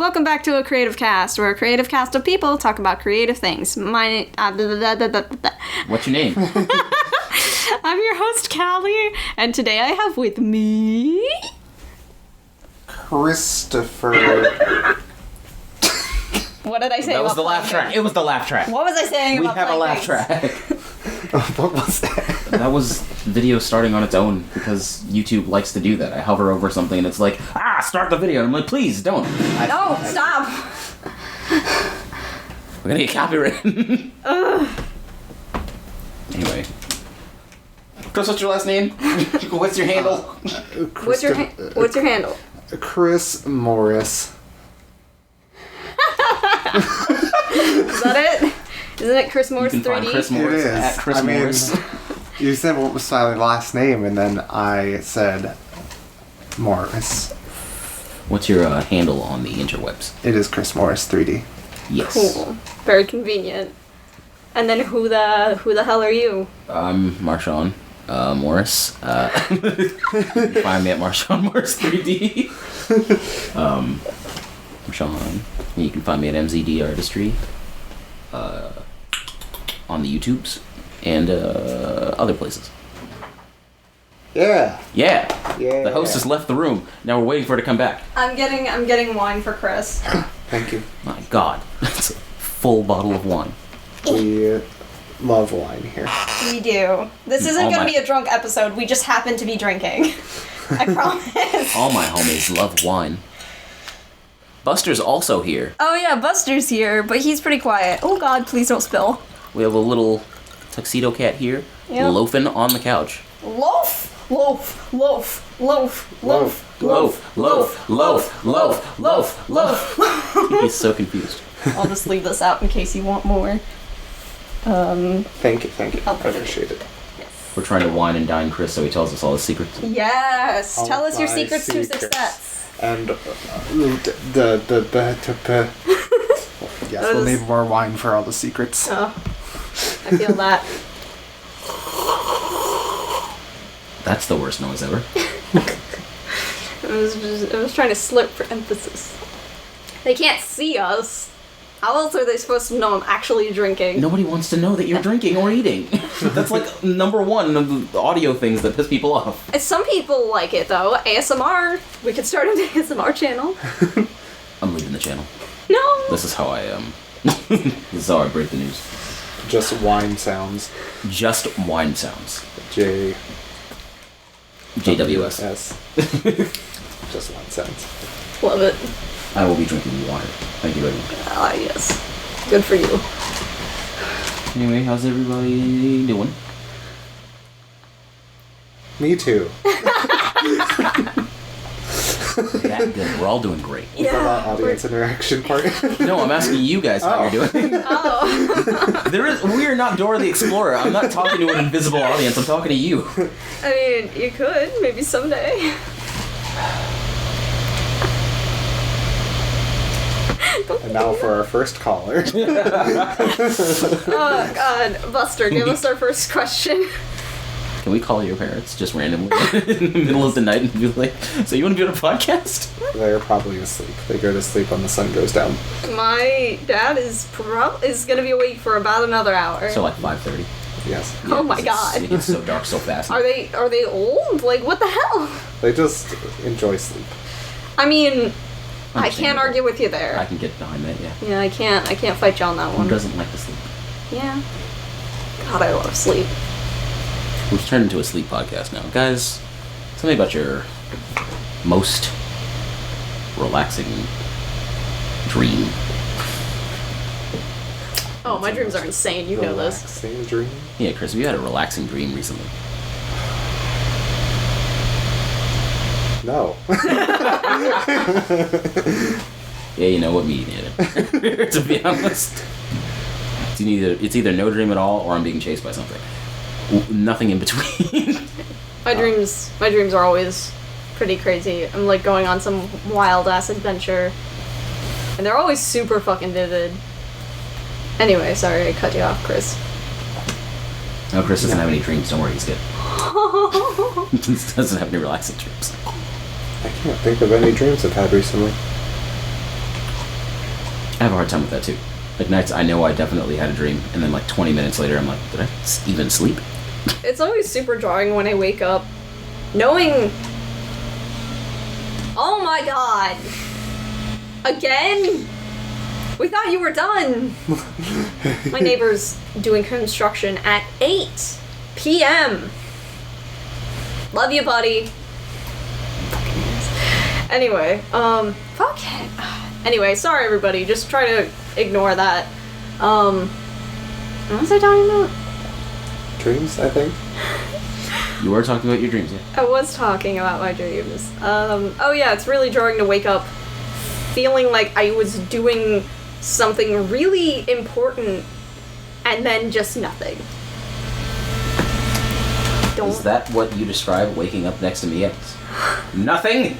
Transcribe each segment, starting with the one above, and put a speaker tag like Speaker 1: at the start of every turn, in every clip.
Speaker 1: Welcome back to a creative cast, where a creative cast of people talk about creative things.
Speaker 2: What's your name?
Speaker 1: I'm your host, Cali, and today I have with me...
Speaker 3: Christopher.
Speaker 1: What did I say?
Speaker 2: That was the laugh track. It was the laugh track.
Speaker 1: What was I saying
Speaker 2: We
Speaker 1: about
Speaker 2: have a laugh
Speaker 1: things?
Speaker 2: track.
Speaker 3: What was that?
Speaker 2: That was video starting on its own because YouTube likes to do that. I hover over something and it's like, start the video. And I'm like, please don't.
Speaker 1: No, stop!
Speaker 2: We're gonna get copyrighted. Anyway. Chris, what's your last name? What's your handle?
Speaker 1: What's your handle?
Speaker 3: Chris Morris.
Speaker 1: Is that it? Isn't it Chris Morris
Speaker 2: You can
Speaker 1: 3D?
Speaker 2: find Chris Morris
Speaker 3: It is.
Speaker 2: at Chris Morris.
Speaker 3: You said what was my last name, and then I said Morris.
Speaker 2: What's your handle on the interwebs?
Speaker 3: It is Chris Morris 3D.
Speaker 2: Yes.
Speaker 1: Cool. Very convenient. And then who the hell are you?
Speaker 2: I'm Marshaun Morris. You can find me at Marshaun Morris 3D. Marshaun. You can find me at MZD Artistry. On the YouTubes and other places.
Speaker 3: Yeah.
Speaker 2: Yeah.
Speaker 3: Yeah.
Speaker 2: The host has left the room. Now we're waiting for her to come back.
Speaker 1: I'm getting wine for Chris.
Speaker 3: Thank you.
Speaker 2: My God, that's a full bottle of wine.
Speaker 3: We love wine here.
Speaker 1: We do. This isn't gonna be a drunk episode. We just happen to be drinking. I promise.
Speaker 2: All my homies love wine. Buster's also here.
Speaker 1: Oh yeah, Buster's here, but he's pretty quiet. Oh God, please don't spill.
Speaker 2: We have a little tuxedo cat here,
Speaker 1: Yep.
Speaker 2: loafing on the couch.
Speaker 1: Loaf, loaf, loaf, loaf, loaf,
Speaker 2: Loaf, loaf, loaf, loaf, loaf,
Speaker 1: loaf.
Speaker 2: He's so confused.
Speaker 1: I'll just leave this out in case you want more.
Speaker 3: Thank you.
Speaker 1: I'll
Speaker 3: I
Speaker 1: put it-
Speaker 3: appreciate it.
Speaker 2: We're trying to wine and dine Chris so he tells us all his secrets.
Speaker 1: Yes.
Speaker 3: All
Speaker 1: Tell us your
Speaker 3: my
Speaker 1: secrets to
Speaker 3: secrets.
Speaker 1: success.
Speaker 3: And yes, we'll
Speaker 1: was-
Speaker 3: need more wine for all the secrets.
Speaker 1: Oh, I feel that.
Speaker 2: That's the worst noise ever.
Speaker 1: I was trying to slurp for emphasis. They can't see us. How else are they supposed to know I'm actually drinking?
Speaker 2: Nobody wants to know that you're drinking or eating. That's like number one of the audio things that piss people off.
Speaker 1: Some people like it though. ASMR. We could start an ASMR channel.
Speaker 2: I'm leaving the channel.
Speaker 1: No.
Speaker 2: This is how I this is how I break the news.
Speaker 3: Just wine sounds.
Speaker 2: Just wine sounds. JWS.
Speaker 3: S. Just wine sounds.
Speaker 1: Love it.
Speaker 2: I will be drinking water. Thank you very much.
Speaker 1: Ah, yes. Good for you.
Speaker 2: Anyway, how's everybody doing?
Speaker 3: Me too.
Speaker 2: That good. We're all doing great.
Speaker 3: Is that our audience interaction part?
Speaker 2: No, I'm asking you guys how you're doing.
Speaker 1: Oh.
Speaker 2: We are not Dora the Explorer. I'm not talking to an invisible audience. I'm talking to you.
Speaker 1: I mean, you could. Maybe someday.
Speaker 3: And now for our first caller.
Speaker 1: Oh, God. Buster, give us our first question.
Speaker 2: Can we call your parents just randomly in the middle of the night and be like, so you want to be on a podcast?
Speaker 3: They're probably asleep. They go to sleep when the sun goes down.
Speaker 1: My dad is gonna be awake for about another hour.
Speaker 2: So like 5:30.
Speaker 3: Yes.
Speaker 1: Oh my
Speaker 2: 'cause
Speaker 1: God.
Speaker 2: It gets so dark so fast.
Speaker 1: Are they old? Like, what the hell?
Speaker 3: They just enjoy sleep.
Speaker 1: I mean, I can't
Speaker 2: Understandable.
Speaker 1: argue with you
Speaker 2: I
Speaker 1: there.
Speaker 2: can get behind that, yeah.
Speaker 1: Yeah, I can't fight you on that
Speaker 2: Who
Speaker 1: one.
Speaker 2: doesn't like to sleep?
Speaker 1: Yeah. God, I love sleep.
Speaker 2: We've turned into a sleep podcast now. Guys, tell me about your most relaxing dream.
Speaker 1: Oh, my dreams are insane. You know this.
Speaker 3: Same dream.
Speaker 2: Yeah, Chris, have you had a relaxing dream recently?
Speaker 3: No.
Speaker 2: Yeah, you know what, me neither. To be honest. It's either no dream at all or I'm being chased by something. Nothing in between.
Speaker 1: My dreams are always pretty crazy. I'm like going on some wild ass adventure, and they're always super fucking vivid. Anyway, sorry I cut you off, Chris.
Speaker 2: No, Chris doesn't have any dreams. Don't worry, he's good. He doesn't have any relaxing dreams.
Speaker 3: I can't think of any dreams I've had recently.
Speaker 2: I have a hard time with that too. Like nights I know I definitely had a dream, and then like 20 minutes later I'm like, did I even sleep?
Speaker 1: It's always super jarring when I wake up knowing, oh my god, again? We thought you were done. My neighbor's doing construction at 8 p.m. Love you, buddy. Anyway, fuck it. Anyway, sorry everybody, just try to ignore that. What was I talking about?
Speaker 3: Dreams, I think.
Speaker 2: You were talking about your dreams, yeah.
Speaker 1: I was talking about my dreams. Oh yeah, it's really jarring to wake up feeling like I was doing something really important and then just nothing.
Speaker 2: Is that what you describe waking up next to me as? Nothing?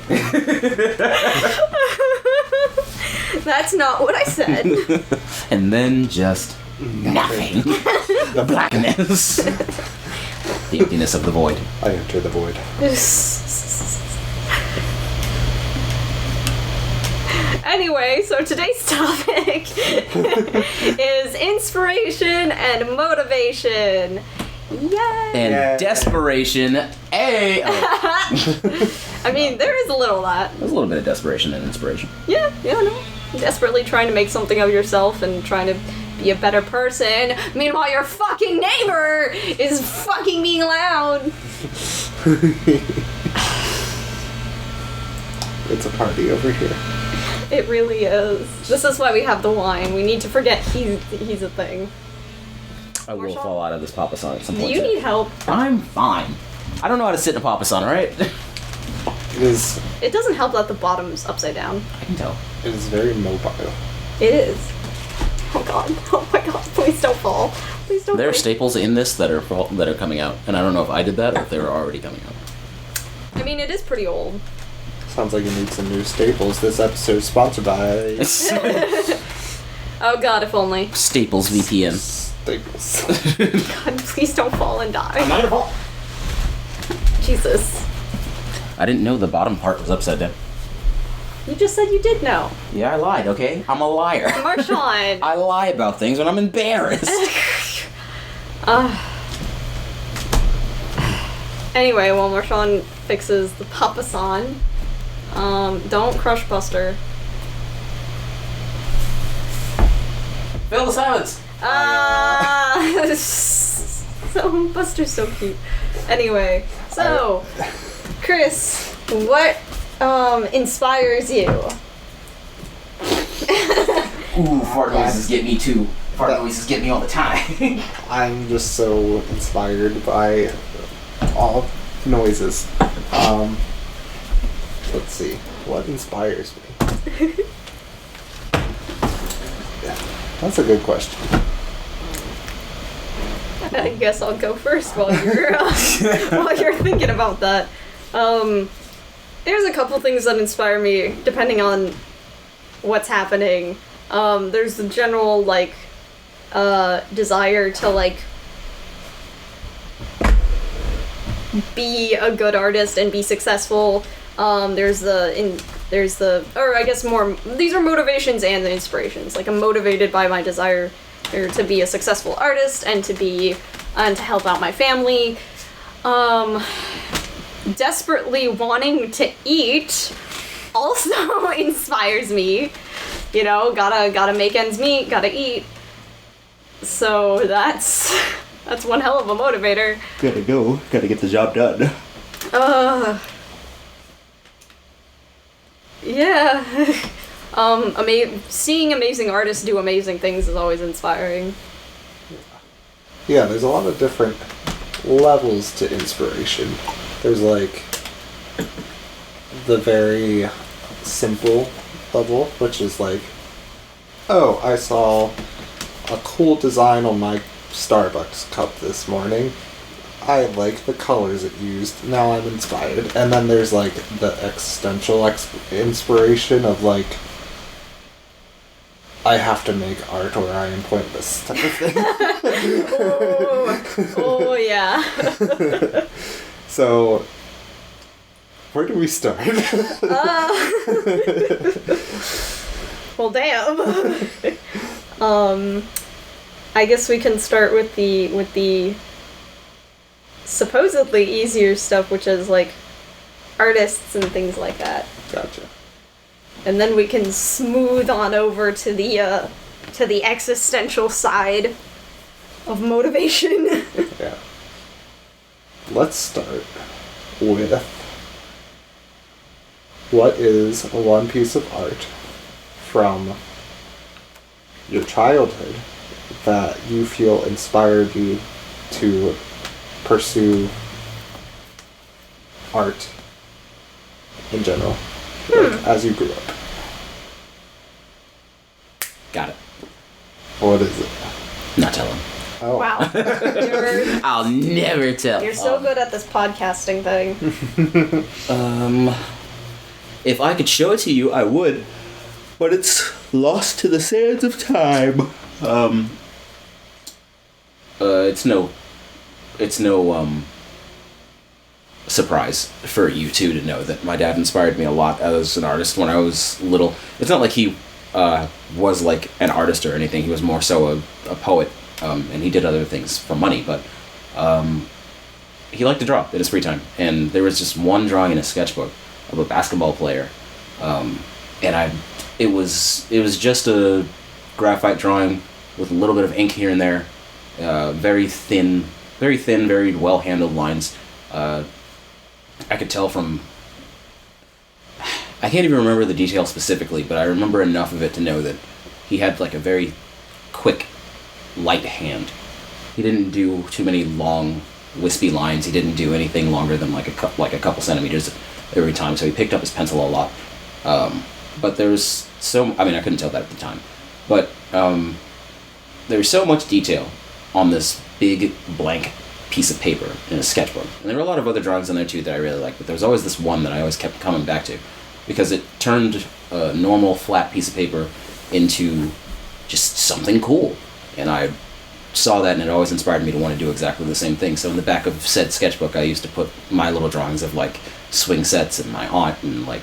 Speaker 1: That's not what I said.
Speaker 2: And then just nothing. The blackness. The emptiness of the void.
Speaker 3: I enter the void.
Speaker 1: Anyway, so today's topic is inspiration and motivation. Yay!
Speaker 2: And desperation. Hey!
Speaker 1: I mean, there is a little of that.
Speaker 2: There's a little bit of desperation and inspiration.
Speaker 1: Yeah, no. Desperately trying to make something of yourself and trying to be a better person. Meanwhile, your fucking neighbor is fucking being loud.
Speaker 3: It's a party over here.
Speaker 1: It really is. This is why we have the wine. We need to forget he's a thing.
Speaker 2: I will
Speaker 1: Marshaun?
Speaker 2: fall out of this Papasan at some
Speaker 1: Do
Speaker 2: point.
Speaker 1: you need help?
Speaker 2: I'm fine. I don't know how to sit in a Papasan, alright?
Speaker 3: It is
Speaker 1: It doesn't help that the bottom's upside down.
Speaker 2: I can tell.
Speaker 3: very mobile.
Speaker 1: It is. Oh god. Oh my god. Please don't fall. Please don't
Speaker 2: There are
Speaker 1: fall.
Speaker 2: staples in this that are coming out, and I don't know if I did that or if they were already coming out.
Speaker 1: I mean, it is pretty old.
Speaker 3: Sounds like you need some new staples. This episode is sponsored by
Speaker 1: Oh god, if only.
Speaker 2: Staples VPN.
Speaker 3: Staples.
Speaker 1: God, please don't fall and die.
Speaker 3: I'm not gonna fall.
Speaker 1: Jesus.
Speaker 2: I didn't know the bottom part was upside down.
Speaker 1: You just said you did know.
Speaker 2: Yeah, I lied, okay? I'm a liar.
Speaker 1: Marshaun.
Speaker 2: I lie about things when I'm embarrassed.
Speaker 1: Anyway, while Marshaun fixes the Papasan, don't crush Buster.
Speaker 2: Fill the silence.
Speaker 1: So Buster's so cute. Anyway, so Chris, what inspires you?
Speaker 2: Ooh, fart noises get me too. Fart noises get me all the time.
Speaker 3: I'm just so inspired by all noises. Let's see. What inspires me? That's a good question.
Speaker 1: I guess I'll go first while you're while you're thinking about that. There's a couple things that inspire me depending on what's happening. There's the general desire to be a good artist and be successful. These are motivations and the inspirations. Like, I'm motivated by my desire to be a successful artist and to help out my family. Desperately wanting to eat also inspires me. You know, gotta make ends meet, gotta eat. So that's one hell of a motivator.
Speaker 3: Gotta get the job done.
Speaker 1: Yeah. Seeing amazing artists do amazing things is always inspiring.
Speaker 3: Yeah, there's a lot of different levels to inspiration. There's the very simple level, which is oh, I saw a cool design on my Starbucks cup this morning. I like the colors it used. Now I'm inspired. And then there's the existential inspiration of I have to make art or I am pointless type of thing.
Speaker 1: Oh yeah.
Speaker 3: So, where do we start?
Speaker 1: Well, damn. I guess we can start with the supposedly easier stuff, which is like artists and things like that.
Speaker 3: Gotcha.
Speaker 1: And then we can smooth on over to the existential side of motivation.
Speaker 3: Yeah. Let's start with what is one piece of art from your childhood that you feel inspired you to pursue art in general, like, as you grew up.
Speaker 2: Got it.
Speaker 3: What is it?
Speaker 2: Not telling.
Speaker 3: Oh.
Speaker 1: Wow.
Speaker 2: I'll never tell.
Speaker 1: You're so good at this podcasting thing.
Speaker 2: If I could show it to you, I would, but it's lost to the sands of time. It's no surprise for you two to know that my dad inspired me a lot as an artist when I was little. It's not like he was like an artist or anything. He was more so a poet, and he did other things for money, but he liked to draw in his free time. And there was just one drawing in a sketchbook of a basketball player, and it was just a graphite drawing with a little bit of ink here and there, very thin, very well handled lines. I could tell from, I can't even remember the details specifically, but I remember enough of it to know that he had like a very quick, light hand. He didn't do too many long, wispy lines. He didn't do anything longer than like a couple centimeters every time, so he picked up his pencil a lot. But I couldn't tell that at the time, but there was so much detail on this big blank piece of paper in a sketchbook. And there were a lot of other drawings in there too that I really liked, but there was always this one that I always kept coming back to, because it turned a normal flat piece of paper into just something cool. And I saw that, and it always inspired me to want to do exactly the same thing. So in the back of said sketchbook, I used to put my little drawings of like swing sets and my aunt and like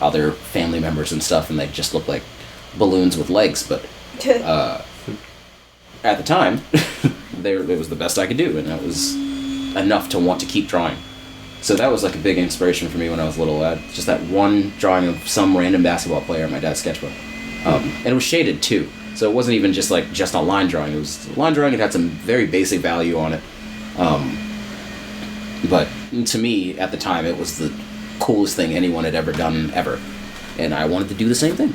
Speaker 2: other family members and stuff, and they just looked like balloons with legs. But at the time, it was the best I could do, and that was enough to want to keep drawing. So that was like a big inspiration for me when I was little. Just that one drawing of some random basketball player in my dad's sketchbook. And it was shaded too. So it wasn't even just a line drawing. It was a line drawing. It had some very basic value on it. But to me, at the time, it was the coolest thing anyone had ever done, ever. And I wanted to do the same thing.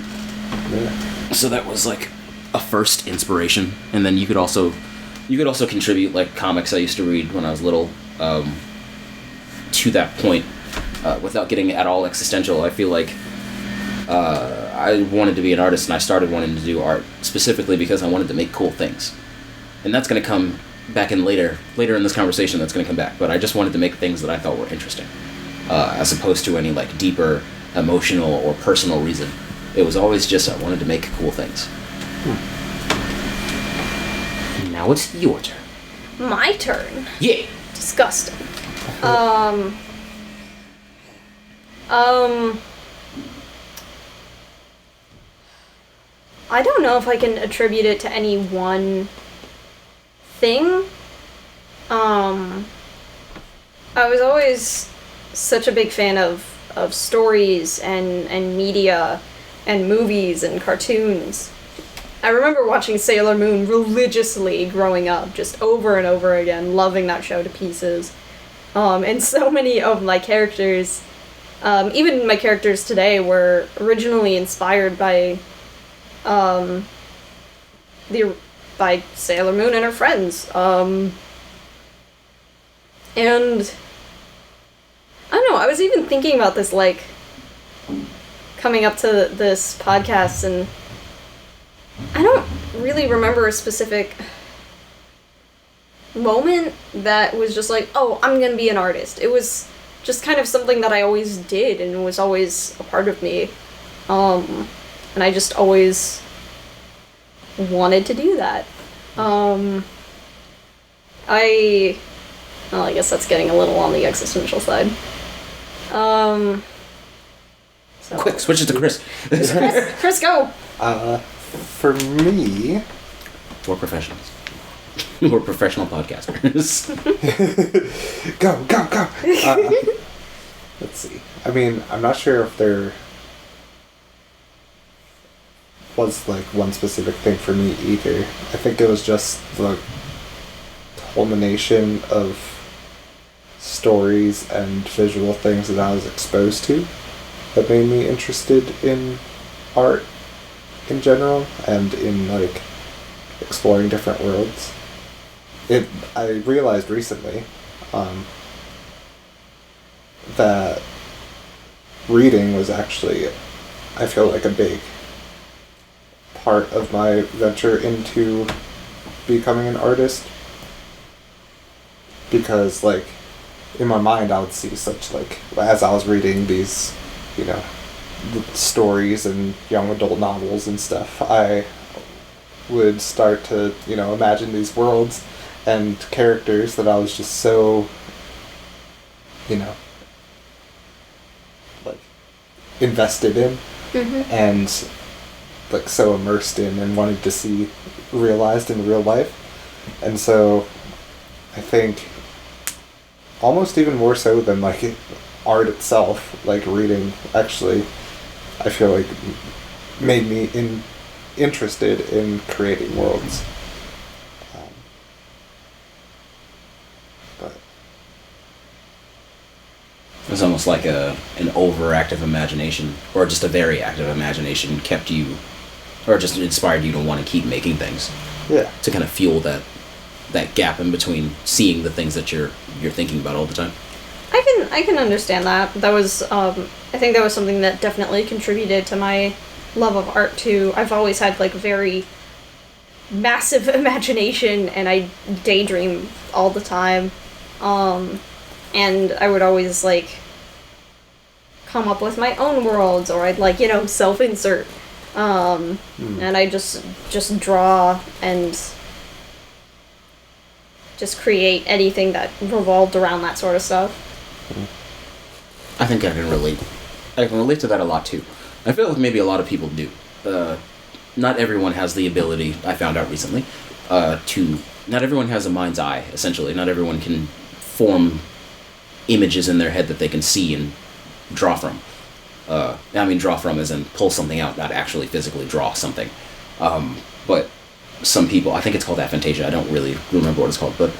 Speaker 2: Yeah. So that was like a first inspiration. And then you could also contribute like comics I used to read when I was little to that point without getting at all existential. I feel like I wanted to be an artist, and I started wanting to do art specifically because I wanted to make cool things. And that's going to come back in later in this conversation. That's going to come back. But I just wanted to make things that I thought were interesting, as opposed to any like deeper emotional or personal reason. It was always just I wanted to make cool things. Now it's your turn.
Speaker 1: My turn.
Speaker 2: Yeah.
Speaker 1: Disgusting. I don't know if I can attribute it to any one thing. I was always such a big fan of stories and media and movies and cartoons. I remember watching Sailor Moon religiously growing up, just over and over again, loving that show to pieces. And so many of my characters, even my characters today, were originally inspired by Sailor Moon and her friends. And I don't know, I was even thinking about this, like, coming up to this podcast, and I don't really remember a specific moment that was just like, oh, I'm gonna be an artist. It was just kind of something that I always did and was always a part of me. And I just always wanted to do that. I guess that's getting a little on the existential side. So So.
Speaker 2: Quick, switch it to Chris.
Speaker 1: Chris, go.
Speaker 3: For me,
Speaker 2: We're professionals. We're professional podcasters.
Speaker 3: go. Let's see. I mean, I'm not sure if there was like one specific thing for me either. I think it was just the culmination of stories and visual things that I was exposed to that made me interested in art in general and in like exploring different worlds. I realized recently that reading was actually, I feel like, a big part of my venture into becoming an artist, because like in my mind I would see such like, as I was reading these, you know, stories and young adult novels and stuff, I would start to, you know, imagine these worlds and characters that I was just so, you know, like invested in and like so immersed in and wanted to see realized in real life. And so I think almost even more so than like art itself, like reading actually, I feel like made me interested in creating worlds. But
Speaker 2: It's almost like an overactive imagination, or just a very active imagination kept you, or just inspired you to want to keep making things.
Speaker 3: yeah,
Speaker 2: To kind of fuel that gap in between seeing the things that you're thinking about all the time.
Speaker 1: I can understand that. That was I think that was something that definitely contributed to my love of art too. I've always had like very massive imagination, and I daydream all the time. And I would always like come up with my own worlds, or I'd like, you know, self-insert. And I just draw and just create anything that revolved around that sort of stuff.
Speaker 2: I think I can relate. I can relate to that a lot too. I feel like maybe a lot of people do. Not everyone has the ability, I found out recently, not everyone has a mind's eye, essentially. Not everyone can form images in their head that they can see and draw from. I mean draw from as in pull something out, not actually physically draw something. But some people, I think it's called aphantasia, I don't really remember what it's called, but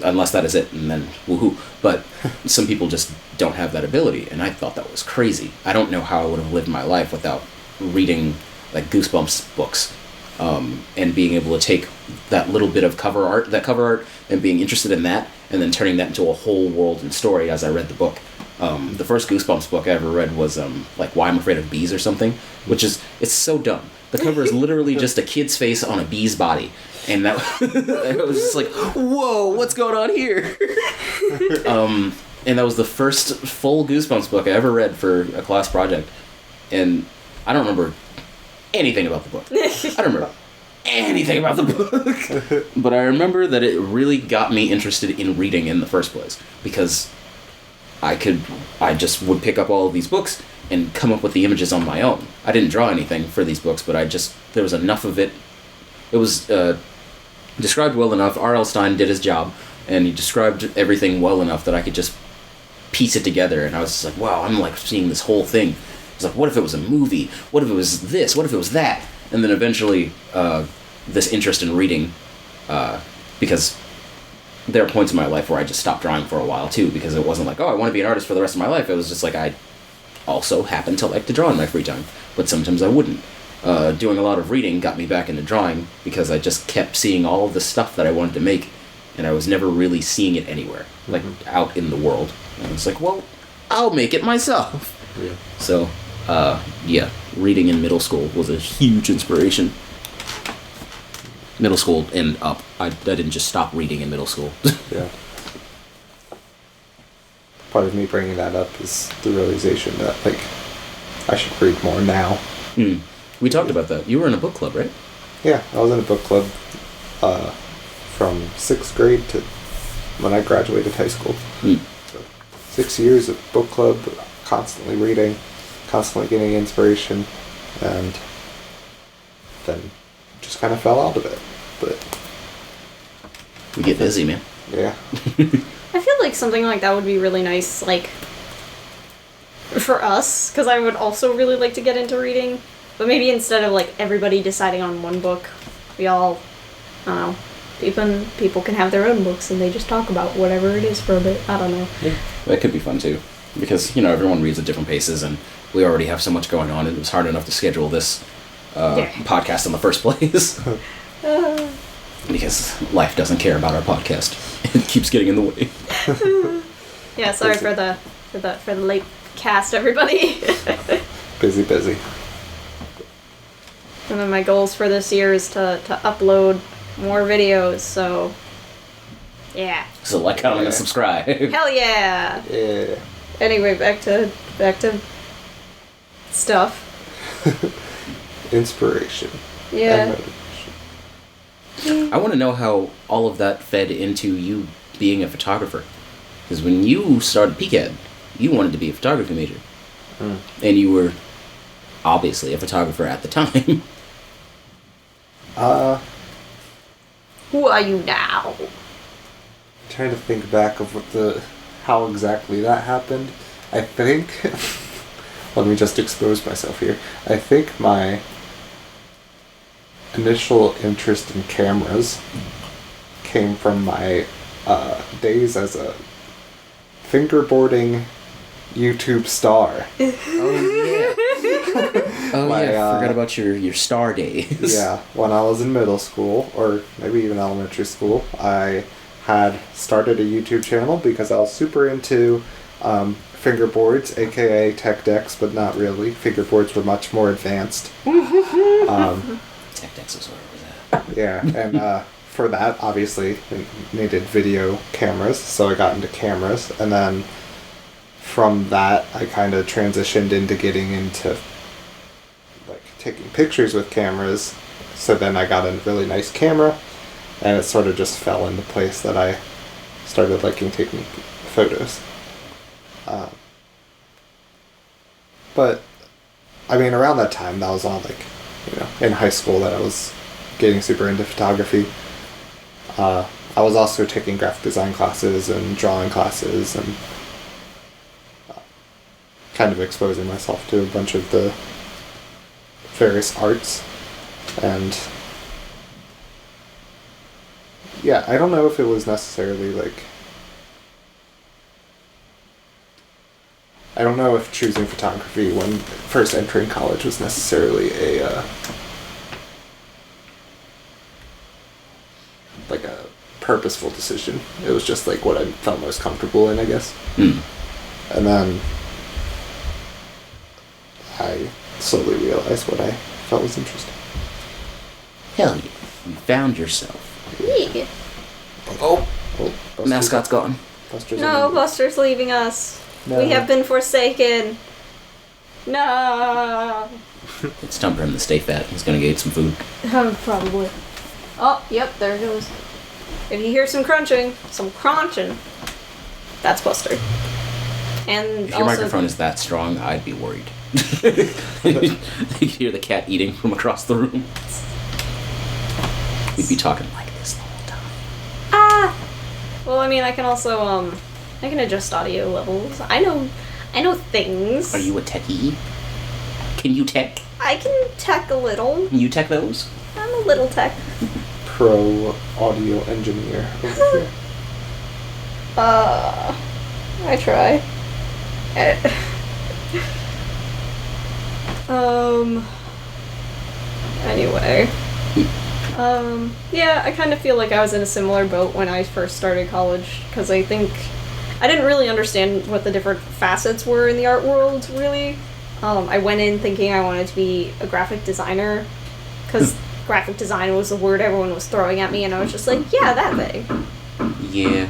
Speaker 2: unless that is it, and then woohoo. But some people just don't have that ability, and I thought that was crazy. I don't know how I would have lived my life without reading like Goosebumps books, and being able to take that little bit of cover art, and being interested in that, and then turning that into a whole world and story as I read the book. The first Goosebumps book I ever read was like Why I'm Afraid of Bees or something, which is, it's so dumb. The cover is literally just a kid's face on a bee's body. And that it was just like, whoa, what's going on here? And that was the first full Goosebumps book I ever read for a class project. And I don't remember anything about the book. I don't remember anything about the book. But I remember that it really got me interested in reading in the first place. Because I just would pick up all of these books and come up with the images on my own. I didn't draw anything for these books, but there was enough of it. It was described well enough. R.L. Stine did his job, and he described everything well enough that I could just piece it together, and I was just like, wow, I'm like seeing this whole thing. It's like, what if it was a movie? What if it was this? What if it was that? And then eventually, this interest in reading, because there are points in my life where I just stopped drawing for a while too, because it wasn't like, oh, I want to be an artist for the rest of my life. It was just like, I also happen to like to draw in my free time, but sometimes I wouldn't. Doing a lot of reading got me back into drawing, because I just kept seeing all of the stuff that I wanted to make, and I was never really seeing it anywhere, like out in the world. And I was like, well, I'll make it myself.
Speaker 3: yeah.
Speaker 2: So, yeah, reading in middle school was a huge inspiration. Middle school and up. I didn't just stop reading in middle school.
Speaker 3: Yeah. Part of me bringing that up is the realization that, like, I should read more now.
Speaker 2: We talked about that. You were in a book club, right?
Speaker 3: Yeah, I was in a book club from 6th grade to when I graduated high school. So 6 years of book club, constantly reading, constantly getting inspiration, and then just kind of fell out of it. But
Speaker 2: we get busy, man.
Speaker 3: yeah.
Speaker 1: I feel like something like that would be really nice, like, for us, because I would also really like to get into reading, but maybe instead of, like, everybody deciding on one book, we all, I don't know, people can have their own books and they just talk about whatever it is for a bit. I don't know.
Speaker 2: Yeah, that could be fun too, because everyone reads at different paces, and we already have so much going on. It was hard enough to schedule this podcast in the first place because life doesn't care about our podcast. It keeps getting in the way.
Speaker 1: Yeah, sorry for the late cast, everybody.
Speaker 3: Busy.
Speaker 1: One of my goals for this year is to upload more videos, so yeah.
Speaker 2: So like, comment, and subscribe.
Speaker 1: Hell yeah!
Speaker 3: Yeah.
Speaker 1: Anyway, back to stuff.
Speaker 3: Inspiration.
Speaker 1: Yeah.
Speaker 3: And motivation.
Speaker 2: I want to know how all of that fed into you being a photographer. Because when you started PCAD, you wanted to be a photography major. And you were obviously a photographer at the time.
Speaker 1: Who are you now?
Speaker 3: Trying to think back of how exactly that happened. I think, let me just expose myself here. I think my initial interest in cameras came from my days as a fingerboarding YouTube star.
Speaker 2: Oh yeah, forgot about your star days.
Speaker 3: Yeah, when I was in middle school, or maybe even elementary school, I had started a YouTube channel because I was super into fingerboards, aka tech decks, but not really. Fingerboards were much more advanced.
Speaker 2: Tech decks was where it was at.
Speaker 3: Yeah, and for that, obviously, I needed video cameras, so I got into cameras, and then from that, I kind of transitioned into getting into like taking pictures with cameras. So then I got a really nice camera, and it sort of just fell into place that I started liking taking photos. But I mean, around that time, that was all like, in high school that I was getting super into photography. I was also taking graphic design classes and drawing classes, and kind of exposing myself to a bunch of the various arts. And yeah, I don't know if it was necessarily like, I don't know if choosing photography when first entering college was necessarily a like a purposeful decision. It was just like what I felt most comfortable in, I guess. And then I slowly realized what I felt was interesting.
Speaker 2: Hell yeah, you found yourself.
Speaker 1: Yeah.
Speaker 3: Oh,
Speaker 2: The mascot's gone.
Speaker 1: No, Buster's leaving us.
Speaker 3: No.
Speaker 1: We have been forsaken. No.
Speaker 2: It's time for him to stay fat. He's gonna get some food.
Speaker 1: Probably. Oh, yep, there it goes. If you hear some crunching, that's Buster. And
Speaker 2: If your microphone is that strong, I'd be worried. You could hear the cat eating from across the room. We'd be talking like this the whole time.
Speaker 1: Well, I mean, I can also, I can adjust audio levels. I know things.
Speaker 2: Are you a techie? Can you tech?
Speaker 1: I can tech a little.
Speaker 2: Can you tech those?
Speaker 1: I'm a little tech.
Speaker 3: Pro audio engineer over here.
Speaker 1: I try. Anyway. Yeah, I kind of feel like I was in a similar boat when I first started college, because I think I didn't really understand what the different facets were in the art world, really. I went in thinking I wanted to be a graphic designer, because graphic design was the word everyone was throwing at me, and I was just like, yeah, that thing.
Speaker 2: Yeah.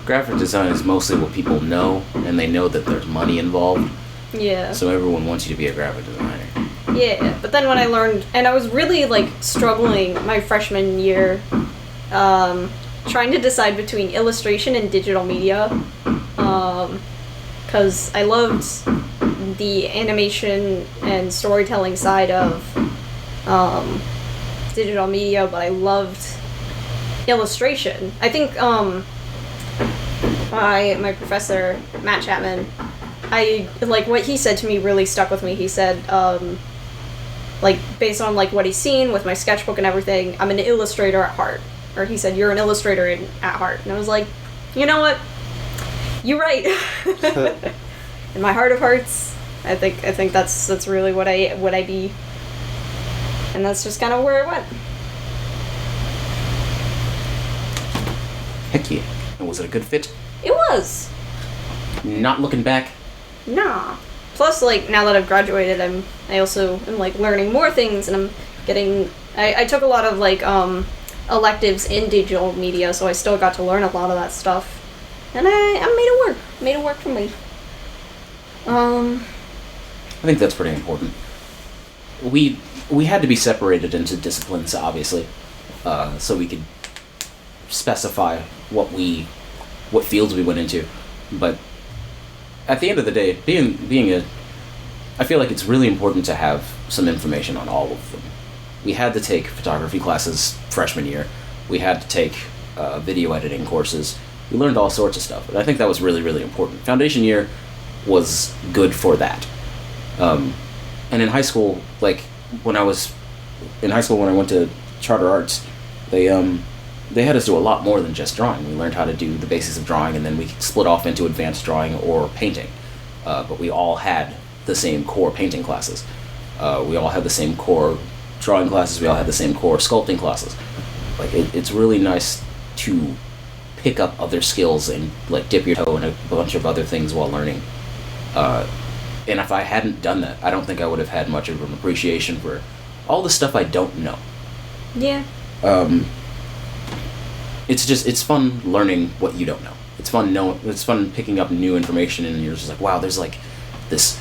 Speaker 2: Graphic design is mostly what people know, and they know that there's money involved.
Speaker 1: Yeah.
Speaker 2: So everyone wants you to be a graphic designer.
Speaker 1: Yeah, but then when I learned, and I was really, like, struggling my freshman year, trying to decide between illustration and digital media, because I loved the animation and storytelling side of digital media, but I loved illustration. I think my professor, Matt Chapman, what he said to me really stuck with me. He said, based on what he's seen with my sketchbook and everything, I'm an illustrator at heart. Or he said, you're an illustrator at heart. And I was like, you know what? You're right. In my heart of hearts, I think that's really what I be. And that's just kind of where it went.
Speaker 2: Heck yeah. And was it a good fit?
Speaker 1: It was.
Speaker 2: Not looking back?
Speaker 1: Nah. Plus, now that I've graduated, I also am, learning more things, and I'm getting... I took a lot of, electives in digital media, so I still got to learn a lot of that stuff. And I made it work. Made it work for me.
Speaker 2: I think that's pretty important. We had to be separated into disciplines, obviously, so we could specify what fields we went into. But at the end of the day, I feel like it's really important to have some information on all of them. We had to take photography classes freshman year. We had to take video editing courses. We learned all sorts of stuff, and I think that was really, really important. Foundation year was good for that. And in high school, when I went to charter arts, they had us do a lot more than just drawing. We learned how to do the basics of drawing, and then we split off into advanced drawing or painting. But we all had the same core painting classes. We all had the same core drawing classes. We all had the same core sculpting classes. It's really nice to pick up other skills and dip your toe in a bunch of other things while learning. And if I hadn't done that, I don't think I would have had much of an appreciation for all the stuff I don't know.
Speaker 1: Yeah.
Speaker 2: It's fun learning what you don't know. It's fun picking up new information, and you're just like, wow, there's this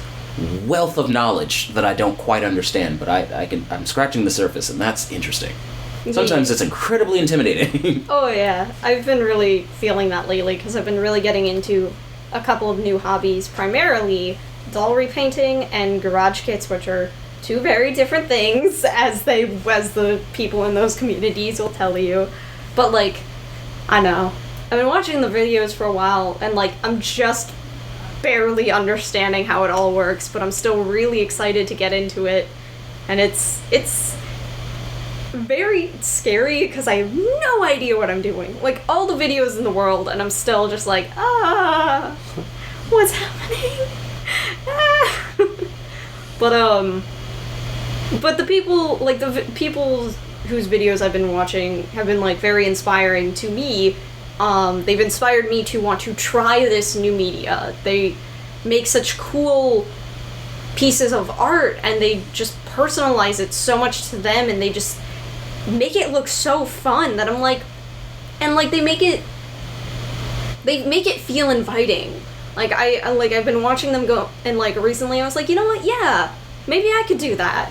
Speaker 2: wealth of knowledge that I don't quite understand, but I'm scratching the surface, and that's interesting. Sometimes it's incredibly intimidating.
Speaker 1: Oh yeah, I've been really feeling that lately because I've been really getting into a couple of new hobbies, primarily doll repainting and garage kits, which are two very different things, as the people in those communities will tell you. But I know, I've been watching the videos for a while, and I'm just barely understanding how it all works, but I'm still really excited to get into it, and it's very scary because I have no idea what I'm doing. All the videos in the world, and I'm still just what's happening? But the people, people whose videos I've been watching have been very inspiring to me. They've inspired me to want to try this new media. They make such cool pieces of art, and they just personalize it so much to them, and they just make it look so fun that I'm they make it feel inviting. I've been watching them go, and recently I was you know what, yeah, maybe I could do that.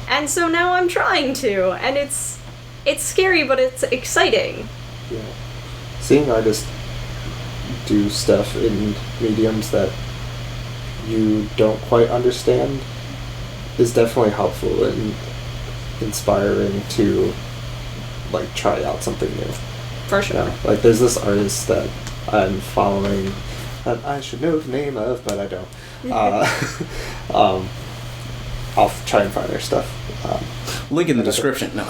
Speaker 1: And so now I'm trying to, and it's scary, but it's exciting.
Speaker 3: Yeah. Seeing artists do stuff in mediums that you don't quite understand is definitely helpful and inspiring to try out something new.
Speaker 1: For sure.
Speaker 3: Yeah. There's this artist that I'm following that I should know the name of, but I don't. I'll try and find their stuff.
Speaker 2: Link in the description. No.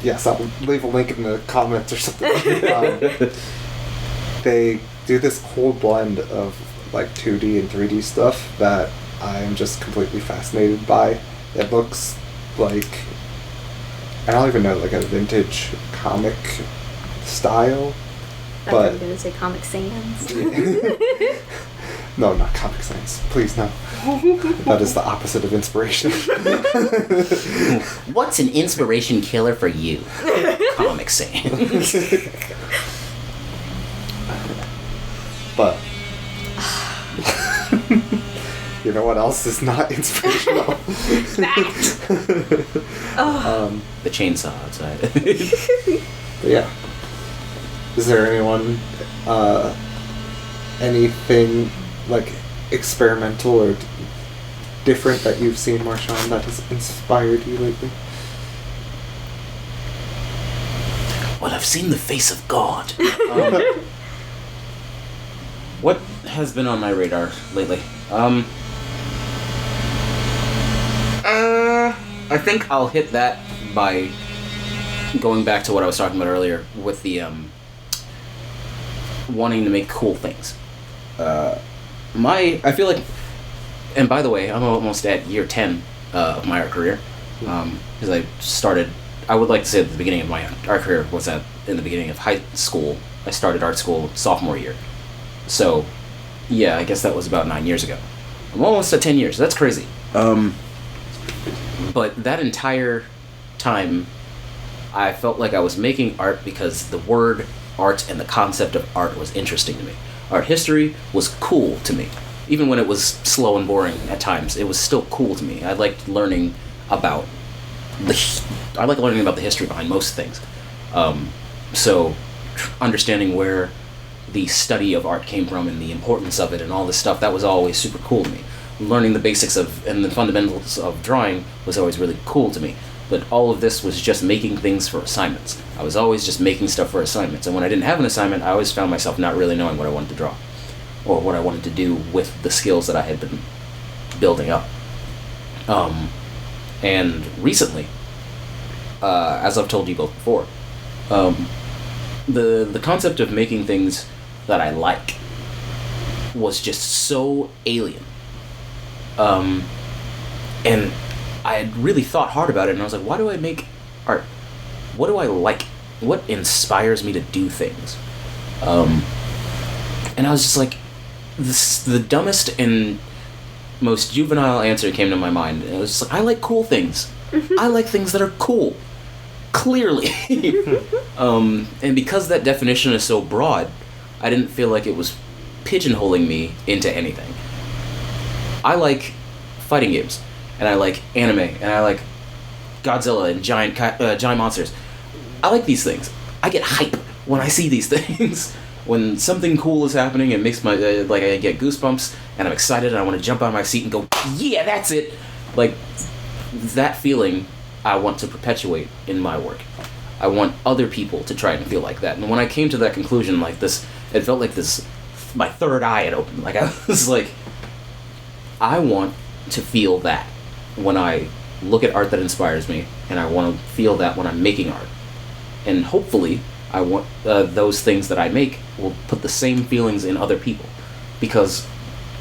Speaker 3: Yes, I'll leave a link in the comments or something. They do this whole blend of 2D and 3D stuff that I'm just completely fascinated by. It looks I don't even know, a vintage comic style.
Speaker 1: I thought you were going to say Comic Sans.
Speaker 3: No, not Comic Sans. Please, no. That is the opposite of inspiration.
Speaker 2: What's an inspiration killer for you? Comic Sans.
Speaker 3: But you know what else is not inspirational?
Speaker 2: The chainsaw outside.
Speaker 3: But yeah. Is there anyone, anything experimental or different that you've seen, Marshaun, that has inspired you lately?
Speaker 2: Well, I've seen the face of God. What has been on my radar lately? I think I'll hit that by going back to what I was talking about earlier with the wanting to make cool things. I feel like, and by the way, I'm almost at year 10 of my art career, because I would like to say at the beginning of my art career was in the beginning of high school. I started art school sophomore year. So, yeah, I guess that was about 9 years ago. I'm almost at 10 years. That's crazy. But that entire time, I felt like I was making art because the word art and the concept of art was interesting to me. Art history was cool to me. Even when it was slow and boring at times, it was still cool to me. I liked learning about the history behind most things. So understanding where the study of art came from and the importance of it and all this stuff, that was always super cool to me. Learning the basics and the fundamentals of drawing was always really cool to me. But all of this was just making things for assignments. I was always just making stuff for assignments. And when I didn't have an assignment, I always found myself not really knowing what I wanted to draw or what I wanted to do with the skills that I had been building up. And recently, as I've told you both before, the concept of making things that I like was just so alien. And I had really thought hard about it, and I was like, why do I make art? What do I like? What inspires me to do things? And I was just like, the dumbest and most juvenile answer came to my mind. And it was just like, I like cool things. I like things that are cool. Clearly. And because that definition is so broad, I didn't feel like it was pigeonholing me into anything. I like fighting games, and I like anime, and I like Godzilla and giant monsters. I like these things. I get hype when I see these things. When something cool is happening, it makes my I get goosebumps, and I'm excited, and I want to jump out of my seat and go, yeah, that's it. Like, that feeling I want to perpetuate in my work. I want other people to try and feel like that. And when I came to that conclusion, like this, it felt like this, my third eye had opened. Like, I was like, I want to feel that when I look at art that inspires me, and I want to feel that when I'm making art. And hopefully, I want those things that I make will put the same feelings in other people. Because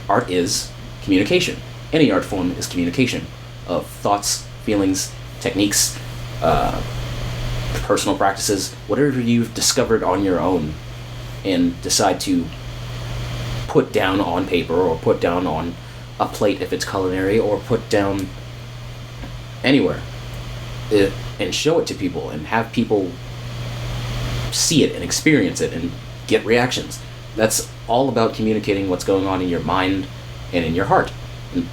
Speaker 2: art is communication. Any art form is communication of thoughts, feelings, techniques, personal practices, whatever you've discovered on your own and decide to put down on paper or put down on a plate if it's culinary, or put down anywhere and show it to people and have people see it and experience it and get reactions. That's all about communicating what's going on in your mind and in your heart and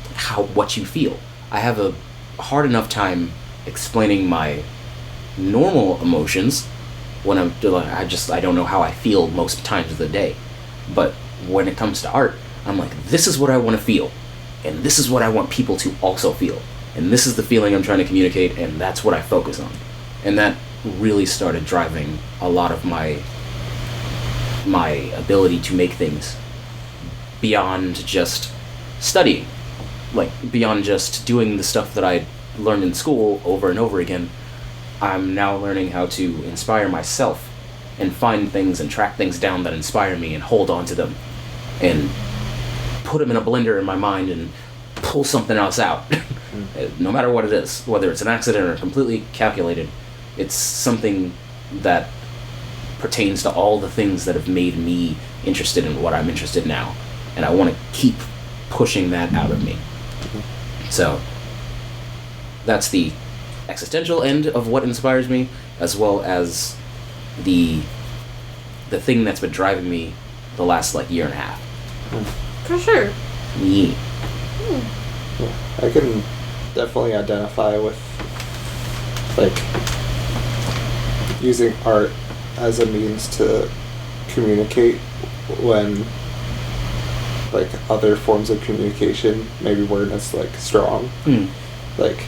Speaker 2: what you feel. I have a hard enough time explaining my normal emotions when I don't know how I feel most times of the day. But when it comes to art, I'm like, this is what I want to feel, and this is what I want people to also feel, and this is the feeling I'm trying to communicate, and that's what I focus on. And that really started driving a lot of my ability to make things beyond just studying, like beyond just doing the stuff that I learned in school over and over again. I'm now learning how to inspire myself and find things and track things down that inspire me and hold on to them and put them in a blender in my mind and pull something else out. No matter what it is, whether it's an accident or completely calculated, it's something that pertains to all the things that have made me interested in what I'm interested in now. And I want to keep pushing that out of me. So that's the existential end of what inspires me, as well as the thing that's been driving me the last year and a half.
Speaker 1: For sure.
Speaker 2: Yeah.
Speaker 3: Yeah, I can definitely identify with using art as a means to communicate when like other forms of communication maybe weren't as like strong. Like,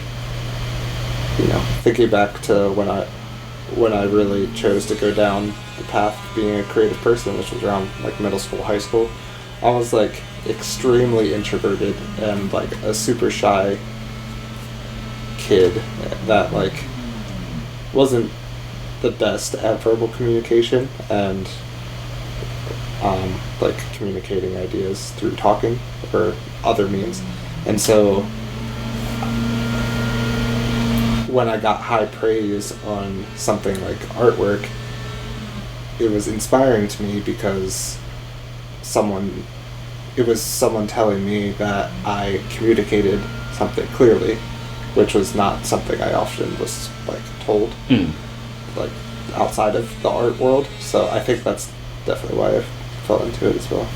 Speaker 3: you know, thinking back to when I really chose to go down the path of being a creative person, which was around like middle school, high school, I was like extremely introverted and like a super shy kid that like wasn't the best at verbal communication and like communicating ideas through talking or other means. And so when I got high praise on something like artwork, it was inspiring to me because it was someone telling me that I communicated something clearly, which was not something I often was like told, like outside of the art world. So I think that's definitely why I fell into it as well.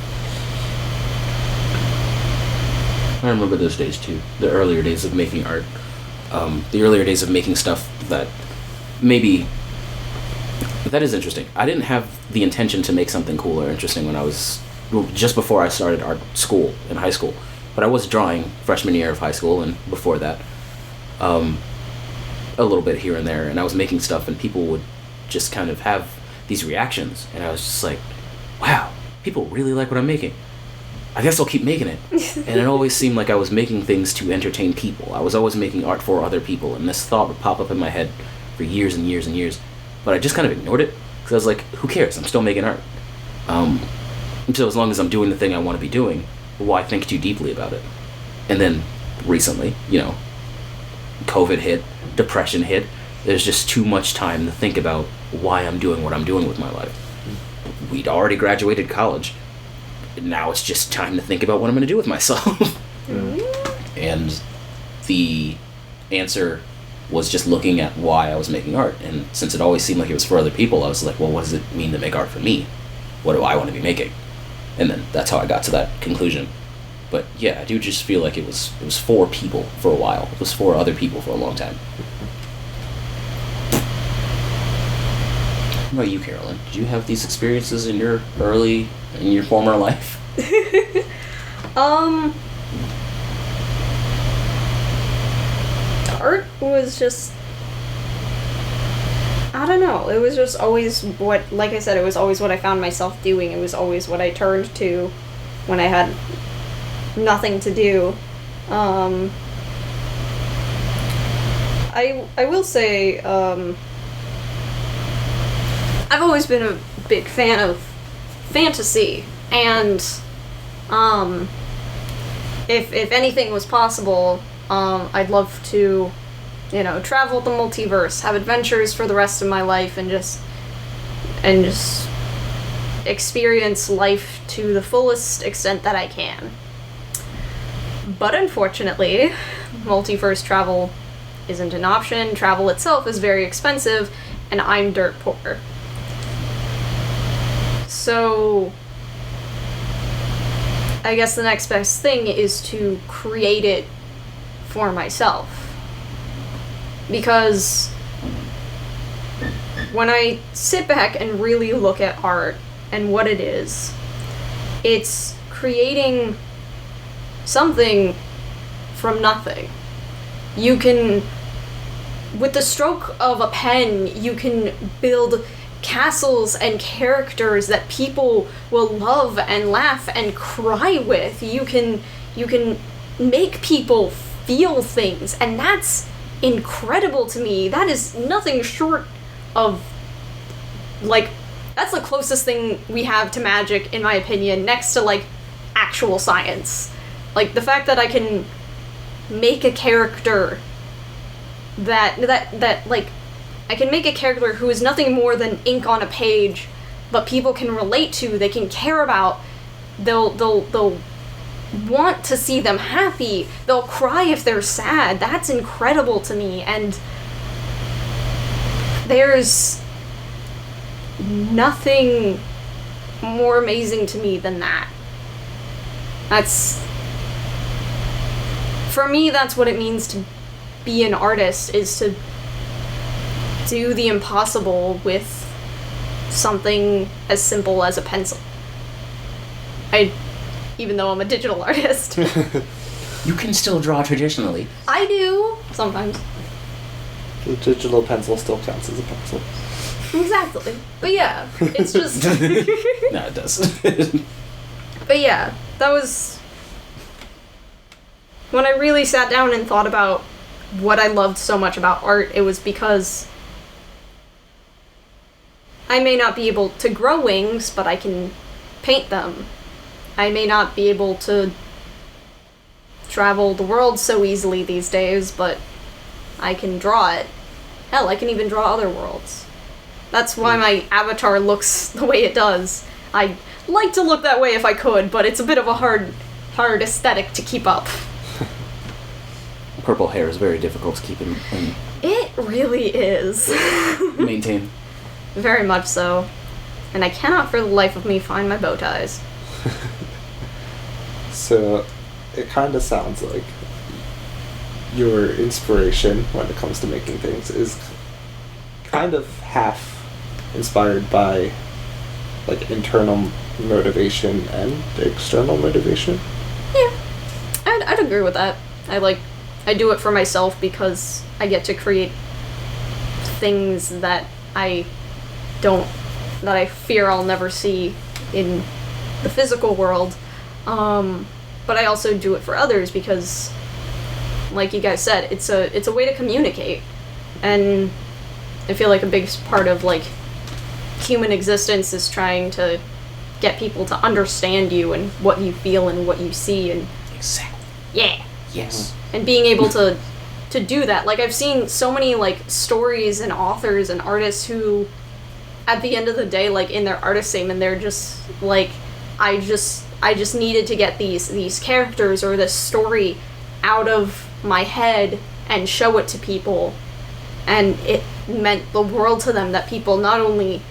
Speaker 2: I remember those days too. The earlier days of making art. The earlier days of making stuff that maybe... That is interesting. I didn't have the intention to make something cool or interesting when I was... Well, just before I started art school in high school. But I was drawing freshman year of high school and before that. A little bit here and there. And I was making stuff and people would just kind of have these reactions. And I was just like, wow, people really like what I'm making. I guess I'll keep making it. And it always seemed like I was making things to entertain people. I was always making art for other people, and this thought would pop up in my head for years and years and years. But I just kind of ignored it, because I was like, who cares? I'm still making art. So as long as I'm doing the thing I want to be doing, why think too deeply about it? And then recently, you know, COVID hit, depression hit, there's just too much time to think about why I'm doing what I'm doing with my life. We'd already graduated college. Now it's just time to think about what I'm going to do with myself. And the answer was just looking at why I was making art. And since it always seemed like it was for other people, I was like, well, what does it mean to make art for me? What do I want to be making? And then that's how I got to that conclusion. But yeah, I do just feel like it was for people for a while. It was for other people for a long time. What about you, Carolyn? Did you have these experiences in your former life?
Speaker 1: Art was just, I don't know, it was just always what, like I said, it was always what I found myself doing. It was always what I turned to when I had nothing to do. I will say, I've always been a big fan of fantasy, and if anything was possible, I'd love to, you know, travel the multiverse, have adventures for the rest of my life, and just experience life to the fullest extent that I can. But unfortunately, multiverse travel isn't an option. Travel itself is very expensive, and I'm dirt poor. So I guess the next best thing is to create it for myself. Because when I sit back and really look at art and what it is, it's creating something from nothing. You can, with the stroke of a pen, you can build castles and characters that people will love and laugh and cry with. You can make people feel things, and that's incredible to me. That is nothing short of, like, that's the closest thing we have to magic, in my opinion, next to, like, actual science. Like, the fact that I can make a character that like, I can make a character who is nothing more than ink on a page, but people can relate to, they can care about, they'll want to see them happy, they'll cry if they're sad. That's incredible to me, and there's nothing more amazing to me than that. For me, that's what it means to be an artist, is to do the impossible with something as simple as a pencil. even though I'm a digital artist.
Speaker 2: You can still draw traditionally.
Speaker 1: I do, sometimes.
Speaker 3: The digital pencil still counts as a pencil.
Speaker 1: Exactly. But yeah, it's just...
Speaker 2: No, it does.
Speaker 1: But yeah, that was... When I really sat down and thought about what I loved so much about art, it was because I may not be able to grow wings, but I can paint them. I may not be able to travel the world so easily these days, but I can draw it. Hell, I can even draw other worlds. That's why my avatar looks the way it does. I'd like to look that way if I could, but it's a bit of a hard aesthetic to keep up.
Speaker 2: Purple hair is very difficult to keep in
Speaker 1: It really is.
Speaker 2: maintain.
Speaker 1: Very much so. And I cannot for the life of me find my bow ties.
Speaker 3: So, it kind of sounds like your inspiration when it comes to making things is kind of half inspired by like internal motivation and external motivation.
Speaker 1: Yeah, I'd agree with that. I do it for myself because I get to create things that I fear I'll never see in the physical world. But I also do it for others because, like you guys said, it's a way to communicate. And I feel like a big part of like human existence is trying to get people to understand you and what you feel and what you see and
Speaker 2: Exactly.
Speaker 1: yeah.
Speaker 2: Yes.
Speaker 1: And being able to do that. Like, I've seen so many, like, stories and authors and artists who, at the end of the day, like, in their artist statement, they're just, like, I just needed to get these characters or this story out of my head and show it to people. And it meant the world to them that people not only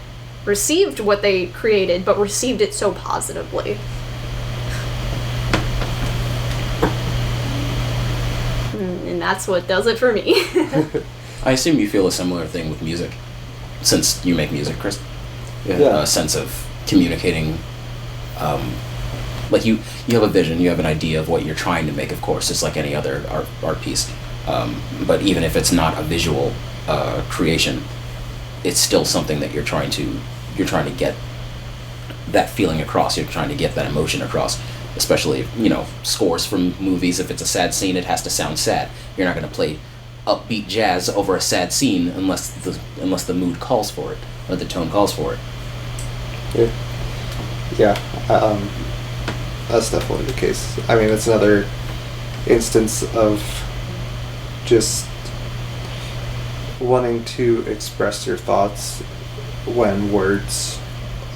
Speaker 1: received what they created, but received it so positively. And that's what does it for me.
Speaker 2: I assume you feel a similar thing with music, since you make music, Chris.
Speaker 3: Yeah.
Speaker 2: A sense of communicating. Like you have a vision, you have an idea of what you're trying to make. Of course, it's like any other art piece. But even if it's not a visual creation, it's still something that you're trying to get that feeling across. You're trying to get that emotion across. Especially, scores from movies. If it's a sad scene, it has to sound sad. You're not going to play upbeat jazz over a sad scene unless the mood calls for it or the tone calls for it.
Speaker 3: Yeah. That's definitely the case. I mean, it's another instance of just wanting to express your thoughts when words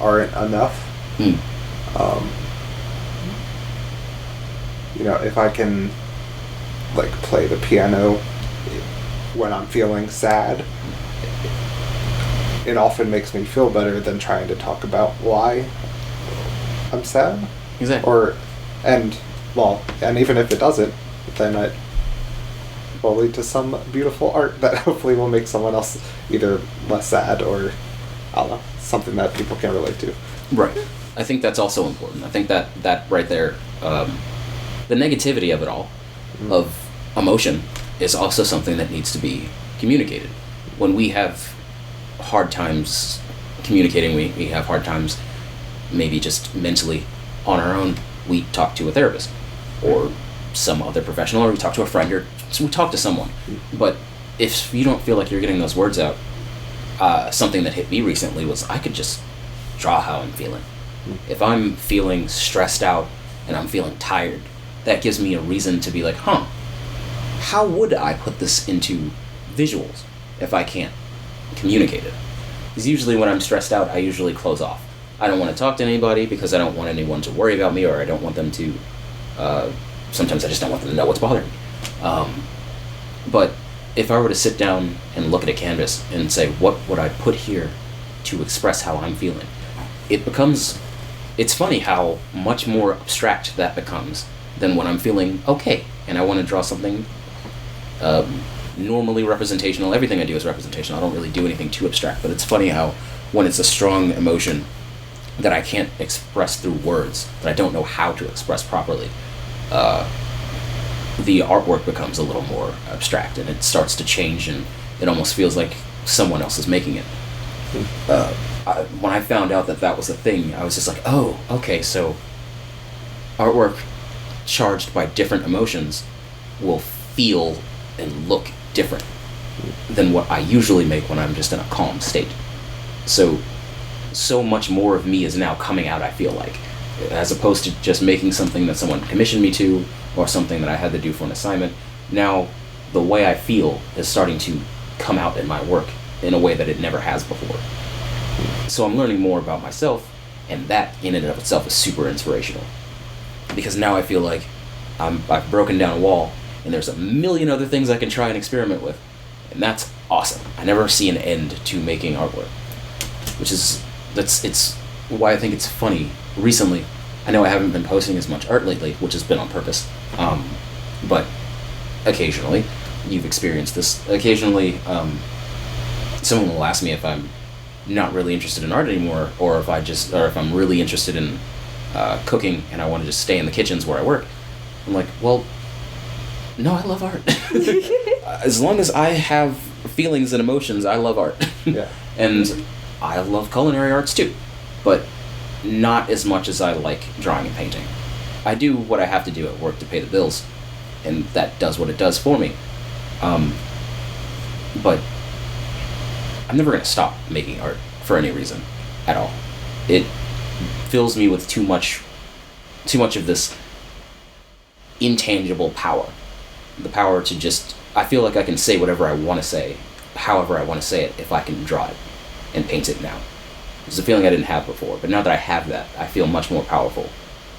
Speaker 3: aren't enough. If I can, like, play the piano when I'm feeling sad, it often makes me feel better than trying to talk about why I'm sad.
Speaker 2: Exactly.
Speaker 3: And even if it doesn't, then it will lead to some beautiful art that hopefully will make someone else either less sad or, I don't know, something that people can relate to.
Speaker 2: Right. I think that's also important. I think that right there, the negativity of it all, of emotion, is also something that needs to be communicated. When we have hard times communicating, we have hard times maybe just mentally on our own, we talk to a therapist or some other professional, or we talk to a friend, or we talk to someone. But if you don't feel like you're getting those words out, something that hit me recently was I could just draw how I'm feeling. If I'm feeling stressed out and I'm feeling tired, that gives me a reason to be like, how would I put this into visuals if I can't communicate it? Because usually when I'm stressed out, I usually close off. I don't want to talk to anybody because I don't want anyone to worry about me, or I don't want them to, sometimes I just don't want them to know what's bothering me. But if I were to sit down and look at a canvas and say, what would I put here to express how I'm feeling? It's funny how much more abstract that becomes than when I'm feeling okay and I want to draw something normally representational. Everything I do is representational. I don't really do anything too abstract, but it's funny how when it's a strong emotion, that I can't express through words, that I don't know how to express properly, the artwork becomes a little more abstract, and it starts to change, and it almost feels like someone else is making it. When I found out that that was a thing, I was just like, oh, okay, so artwork charged by different emotions will feel and look different than what I usually make when I'm just in a calm state. So much more of me is now coming out, I feel like, as opposed to just making something that someone commissioned me to, or something that I had to do for an assignment. Now, the way I feel is starting to come out in my work in a way that it never has before. So I'm learning more about myself, and that in and of itself is super inspirational. Because now I feel like I've broken down a wall, and there's a million other things I can try and experiment with. And that's awesome. I never see an end to making artwork. It's why I think it's funny. Recently, I know I haven't been posting as much art lately, which has been on purpose. But occasionally, you've experienced this. Occasionally, someone will ask me if I'm not really interested in art anymore, or if I'm really interested in cooking and I want to just stay in the kitchens where I work. I'm like, well, no, I love art. As long as I have feelings and emotions, I love art.
Speaker 3: Yeah.
Speaker 2: And I love culinary arts too, but not as much as I like drawing and painting. I do what I have to do at work to pay the bills, and that does what it does for me. But I'm never going to stop making art for any reason at all. It fills me with too much of this intangible power. The power to just, I feel like I can say whatever I want to say, however I want to say it, if I can draw it and paint it now. It's a feeling I didn't have before, but now that I have that, I feel much more powerful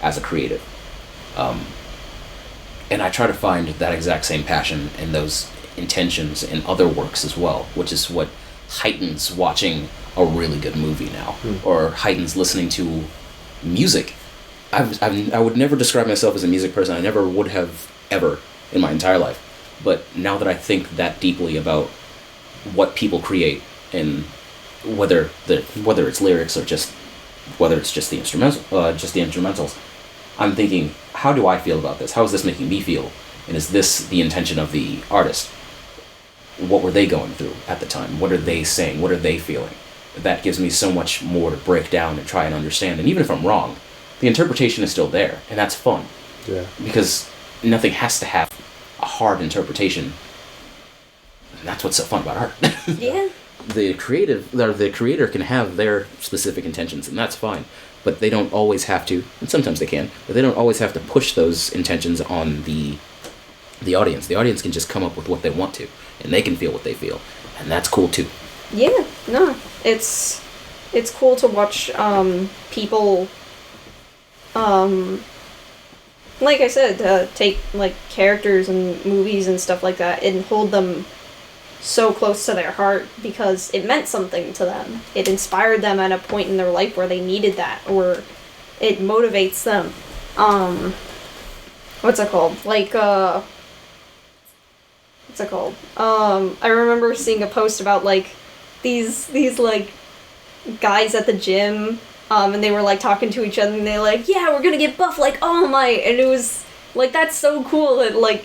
Speaker 2: as a creative. And I try to find that exact same passion and those intentions in other works as well, which is what heightens watching a really good movie now, or heightens listening to music. I would never describe myself as a music person. I never would have ever in my entire life. But now that I think that deeply about what people create, and whether it's lyrics or whether it's just the instrumentals, I'm thinking, how do I feel about this? How is this making me feel? And is this the intention of the artist? What were they going through at the time? What are they saying? What are they feeling? That gives me so much more to break down and try and understand. And even if I'm wrong, the interpretation is still there, and that's fun.
Speaker 3: Yeah.
Speaker 2: Because nothing has to have a hard interpretation. And that's what's so fun about art.
Speaker 1: Yeah.
Speaker 2: The creator can have their specific intentions, and that's fine. But they don't always have to, and sometimes they can, but they don't always have to push those intentions on the audience. The audience can just come up with what they want to, and they can feel what they feel, and that's cool too.
Speaker 1: Yeah, no, it's cool to watch people, like I said, take like characters and movies and stuff like that and hold them so close to their heart because it meant something to them. It inspired them at a point in their life where they needed that, or it motivates them. What's it called? Like, what's it called? I remember seeing a post about like these like guys at the gym, and they were like talking to each other, and they're like, yeah, we're gonna get buff like All Might, and it was like, that's so cool that like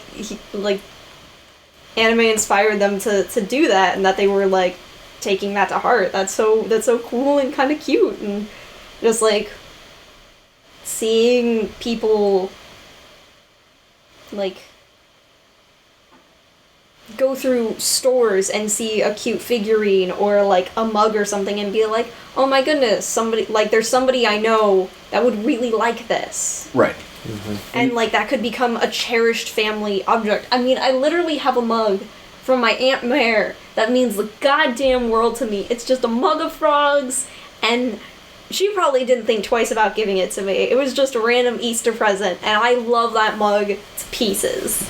Speaker 1: anime inspired them to do that, and that they were like taking that to heart. That's so cool and kind of cute, and just like seeing people like go through stores and see a cute figurine or like a mug or something and be like, oh my goodness, there's somebody I know that would really like this.
Speaker 2: Right.
Speaker 3: Mm-hmm.
Speaker 1: And like that could become a cherished family object. I mean, I literally have a mug from my Aunt Mare that means the goddamn world to me. It's just a mug of frogs, and she probably didn't think twice about giving it to me. It was just a random Easter present, and I love that mug to pieces.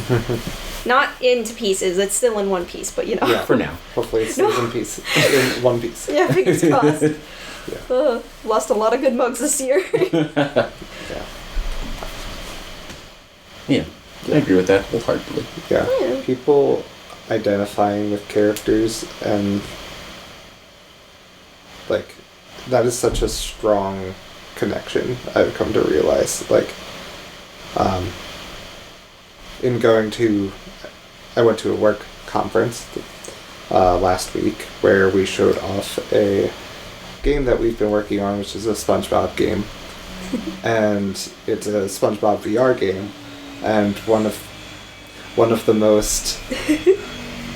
Speaker 1: Not into pieces, it's still in one piece, but you know.
Speaker 2: Yeah, for now.
Speaker 3: Hopefully it stays in one piece.
Speaker 1: Yeah, fingers crossed.
Speaker 3: Yeah.
Speaker 1: Lost a lot of good mugs this year.
Speaker 2: Yeah, I agree with that wholeheartedly.
Speaker 3: Yeah.
Speaker 1: Yeah.
Speaker 3: People identifying with characters, and like that is such a strong connection. I've come to realize, like, in going to, I went to a work conference last week where we showed off a game that we've been working on, which is a SpongeBob game. And it's a SpongeBob VR game, and one of the most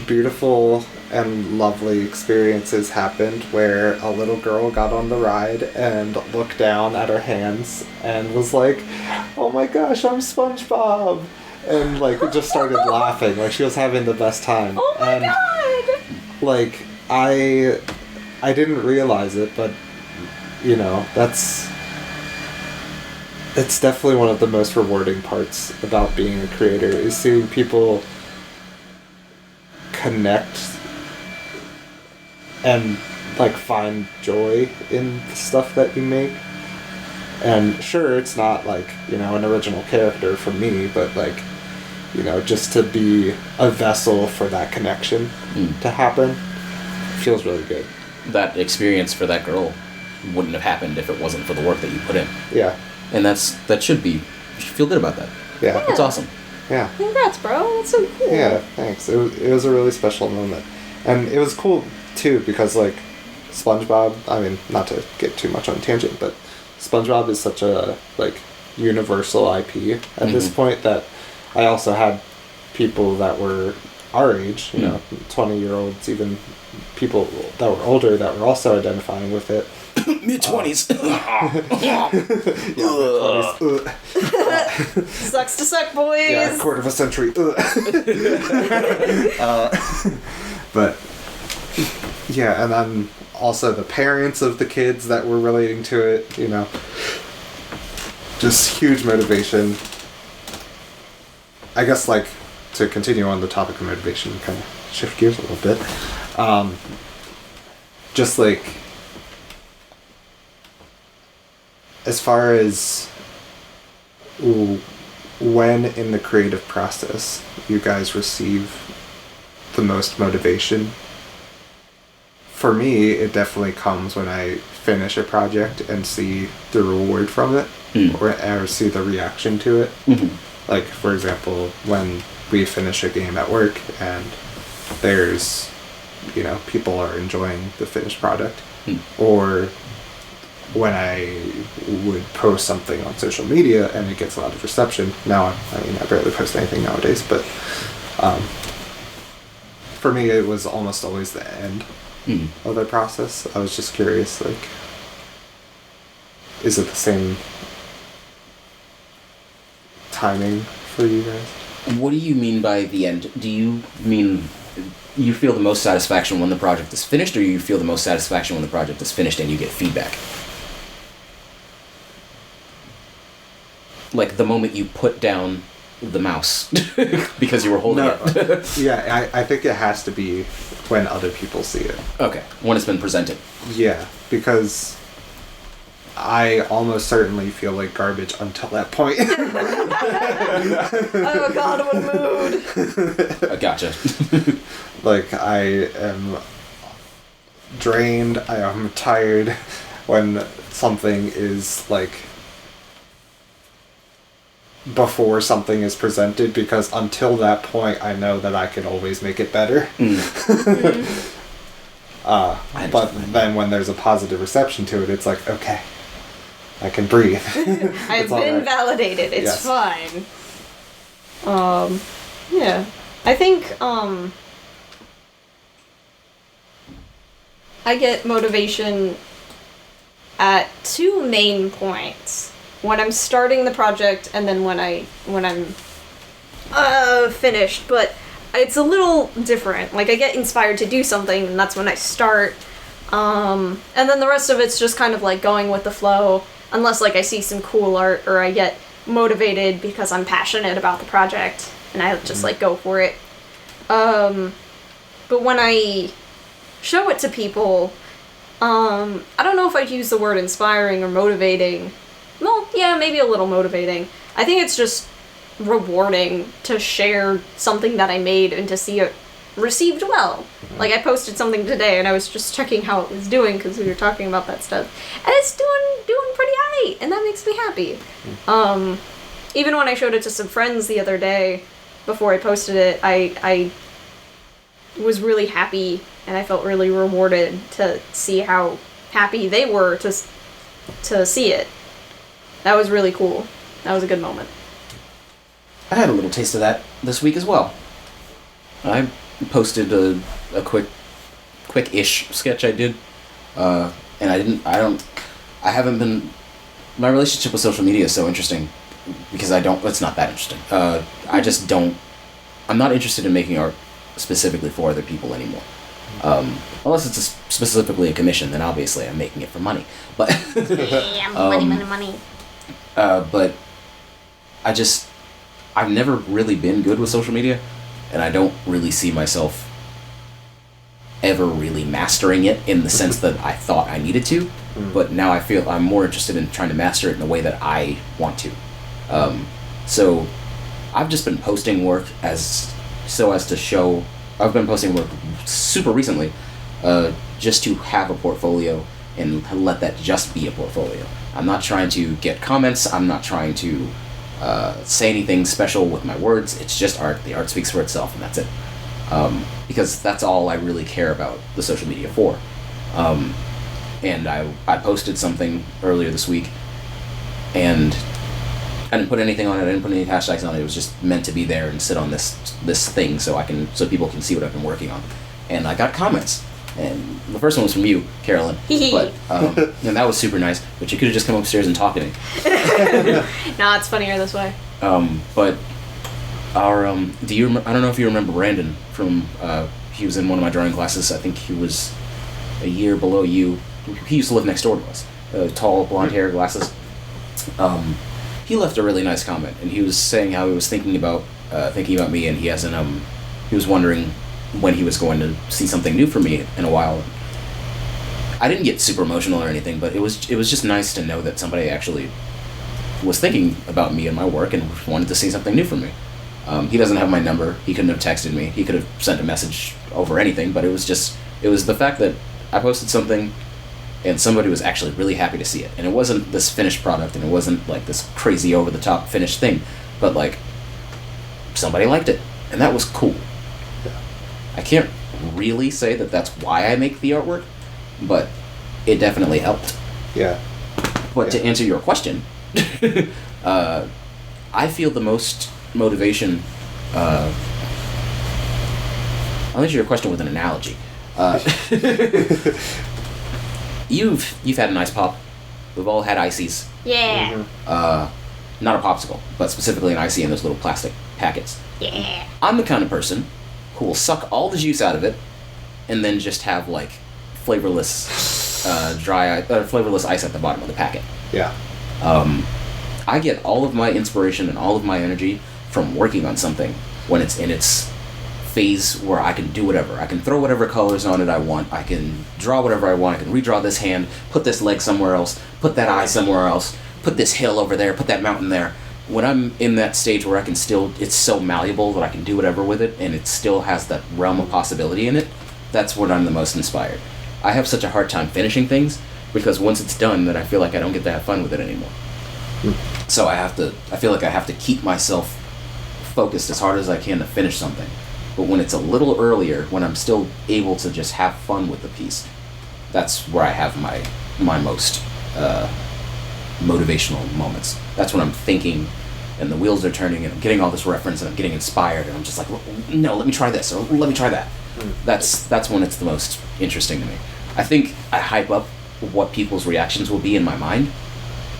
Speaker 3: beautiful and lovely experiences happened where a little girl got on the ride and looked down at her hands and was like, "Oh my gosh, I'm SpongeBob!" And like just started laughing, like she was having the best time.
Speaker 1: Oh my god!
Speaker 3: Like I didn't realize it, but you know, it's definitely one of the most rewarding parts about being a creator, is seeing people connect and like find joy in the stuff that you make. And sure, it's not like, you know, an original character for me, but like, you know, just to be a vessel for that connection to happen feels really good.
Speaker 2: That experience for that girl wouldn't have happened if it wasn't for the work that you put in.
Speaker 3: Yeah.
Speaker 2: And you should feel good about that.
Speaker 3: Yeah.
Speaker 2: That's awesome.
Speaker 3: Yeah.
Speaker 1: Congrats, bro. That's so cool.
Speaker 3: Yeah, thanks. It was a really special moment. And it was cool, too, because, like, SpongeBob, I mean, not to get too much on a tangent, but SpongeBob is such a, like, universal IP at this point that I also had people that were our age, you know, 20-year-olds, even people that were older that were also identifying with it.
Speaker 2: Mid-20s.
Speaker 1: Sucks to suck, boys.
Speaker 3: Yeah, quarter of a century. But yeah, and then also the parents of the kids that were relating to it, you know, just huge motivation. I guess, like, to continue on the topic of motivation, kind of shift gears a little bit. Just like, as far as when in the creative process you guys receive the most motivation, for me, it definitely comes when I finish a project and see the reward from it, or see the reaction to it. Like, for example, when we finish a game at work and there's, you know, people are enjoying the finished product, or when I would post something on social media and it gets a lot of reception. Now, I mean, I barely post anything nowadays, but for me, it was almost always the end of the process. I was just curious, like, is it the same timing for you guys?
Speaker 2: What do you mean by the end? Do you mean you feel the most satisfaction when the project is finished, or you feel the most satisfaction when the project is finished and you get feedback? Like the moment you put down the mouse because you were holding it.
Speaker 3: Yeah, I think it has to be when other people see it.
Speaker 2: Okay, when it's been presented.
Speaker 3: Yeah, because I almost certainly feel like garbage until that point.
Speaker 1: Oh god, what a mood.
Speaker 2: I gotcha.
Speaker 3: Like, I am drained, I am tired when something is, like, before something is presented, because until that point I know that I can always make it better. But then when there's a positive reception to it, it's like, okay, I can breathe.
Speaker 1: I've been validated. It's fine. Yeah. I think, I get motivation at two main points. When I'm starting the project and then when I'm finished. But it's a little different. Like, I get inspired to do something, and that's when I start. And then the rest of it's just kind of like going with the flow. Unless, like, I see some cool art or I get motivated because I'm passionate about the project and I just, like, go for it. But when I show it to people, I don't know if I'd use the word inspiring or motivating. Well, yeah, maybe a little motivating. I think it's just rewarding to share something that I made and to see it received well. Like, I posted something today and I was just checking how it was doing because we were talking about that stuff. And it's doing pretty great, and that makes me happy. Even when I showed it to some friends the other day, before I posted it, I was really happy, and I felt really rewarded to see how happy they were to see it. That was really cool. That was a good moment.
Speaker 2: I had a little taste of that this week as well. I posted a quick-ish sketch I did, and I haven't been, my relationship with social media is so interesting, because it's not that interesting. I'm not interested in making art specifically for other people anymore. Unless it's specifically a commission, then obviously I'm making it for money. But
Speaker 1: yeah, money.
Speaker 2: But I've never really been good with social media, and I don't really see myself ever really mastering it in the sense that I thought I needed to. But now I feel I'm more interested in trying to master it in a way that I want to. So I've just been posting work to show. I've been posting work super recently, just to have a portfolio and let that just be a portfolio. I'm not trying to get comments. I'm not trying to say anything special with my words. It's just art. The art speaks for itself, and that's it. Because that's all I really care about the social media for. And I posted something earlier this week, and I didn't put anything on it. I didn't put any hashtags on it. It was just meant to be there and sit on this thing so people can see what I've been working on. And I got comments, and the first one was from you, Carolyn. But and that was super nice. But you could have just come upstairs and talked to me.
Speaker 1: Nah, it's funnier this way.
Speaker 2: But our I don't know if you remember Brandon from he was in one of my drawing classes. I think he was a year below you. He used to live next door to us. Tall, blonde hair, glasses. He left a really nice comment, and he was saying how he was thinking about me, and he hasn't. He was wondering when he was going to see something new from me in a while. I didn't get super emotional or anything, but it was just nice to know that somebody actually was thinking about me and my work and wanted to see something new from me. He doesn't have my number. He couldn't have texted me. He could have sent a message over anything, but it was the fact that I posted something and somebody was actually really happy to see it. And it wasn't this finished product, and it wasn't like this crazy over-the-top finished thing, but like somebody liked it, and that was cool.
Speaker 3: Yeah.
Speaker 2: I can't really say that that's why I make the artwork, but it definitely helped.
Speaker 3: Yeah.
Speaker 2: But to answer your question, I feel the most motivation. I'll answer your question with an analogy. You've had an ice pop. We've all had ices.
Speaker 1: Yeah.
Speaker 2: Not a popsicle, but specifically an icy in those little plastic packets.
Speaker 1: Yeah.
Speaker 2: I'm the kind of person who will suck all the juice out of it, and then just have like flavorless, flavorless ice at the bottom of the packet.
Speaker 3: Yeah.
Speaker 2: I get all of my inspiration and all of my energy from working on something when it's in its phase where I can do whatever. I can throw whatever colors on it I want. I can draw whatever I want. I can redraw this hand, put this leg somewhere else, put that eye somewhere else, put this hill over there, put that mountain there. When I'm in that stage where it's so malleable that I can do whatever with it, and it still has that realm of possibility in it, that's when I'm the most inspired. I have such a hard time finishing things, because once it's done, then I feel like I don't get to have fun with it anymore. So I feel like I have to keep myself focused as hard as I can to finish something. But when it's a little earlier, when I'm still able to just have fun with the piece, that's where I have my most motivational moments. That's when I'm thinking, and the wheels are turning, and I'm getting all this reference, and I'm getting inspired, and I'm just like, no, let me try this, or let me try that. That's when it's the most interesting to me. I think I hype up what people's reactions will be in my mind,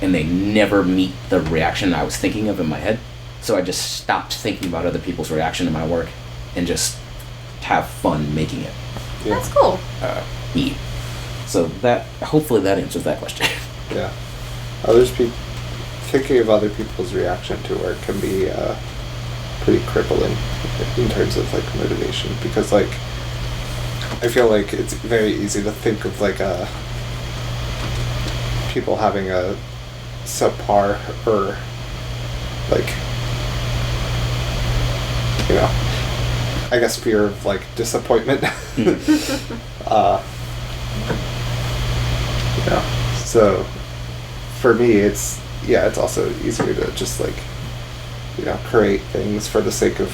Speaker 2: and they never meet the reaction I was thinking of in my head. So I just stopped thinking about other people's reaction to my work and just have fun making it.
Speaker 1: Yeah. That's cool.
Speaker 2: So hopefully that answers that question.
Speaker 3: Yeah. Thinking of other people's reaction to work can be pretty crippling in terms of like motivation, because like I feel like it's very easy to think of like people having a subpar or like, you know, I guess fear of like disappointment. You know, so for me, it's also easier to just like, create things for the sake of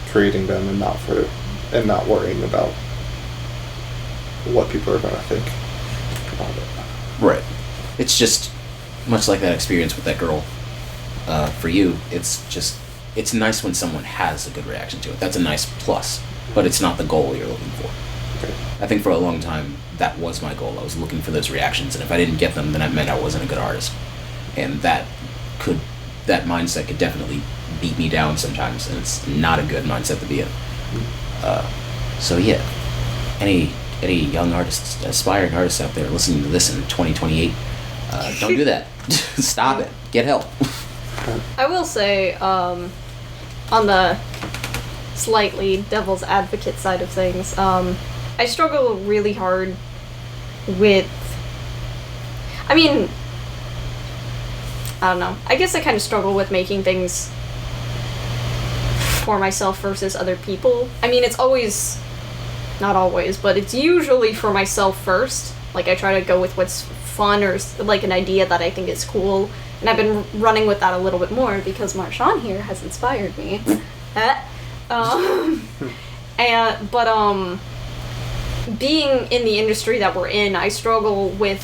Speaker 3: creating them and not worrying about what people are going to think about it.
Speaker 2: Right. It's just much like that experience with that girl. For you, it's nice when someone has a good reaction to it. That's a nice plus, but it's not the goal you're looking for.
Speaker 3: Okay.
Speaker 2: I think for a long time, that was my goal. I was looking for those reactions, and if I didn't get them, then it meant I wasn't a good artist. And that mindset could definitely beat me down sometimes, and it's not a good mindset to be in. So yeah, any young artists, aspiring artists out there listening to this in 2028, don't do that. Stop it. Get help.
Speaker 1: I will say, on the slightly devil's advocate side of things, I struggle really hard with... I mean, I don't know. I guess I kind of struggle with making things for myself versus other people. I mean, it's always... Not always, but it's usually for myself first. Like, I try to go with what's fun or, like, an idea that I think is cool. And I've been running with that a little bit more because Marshaun here has inspired me. Being in the industry that we're in, I struggle with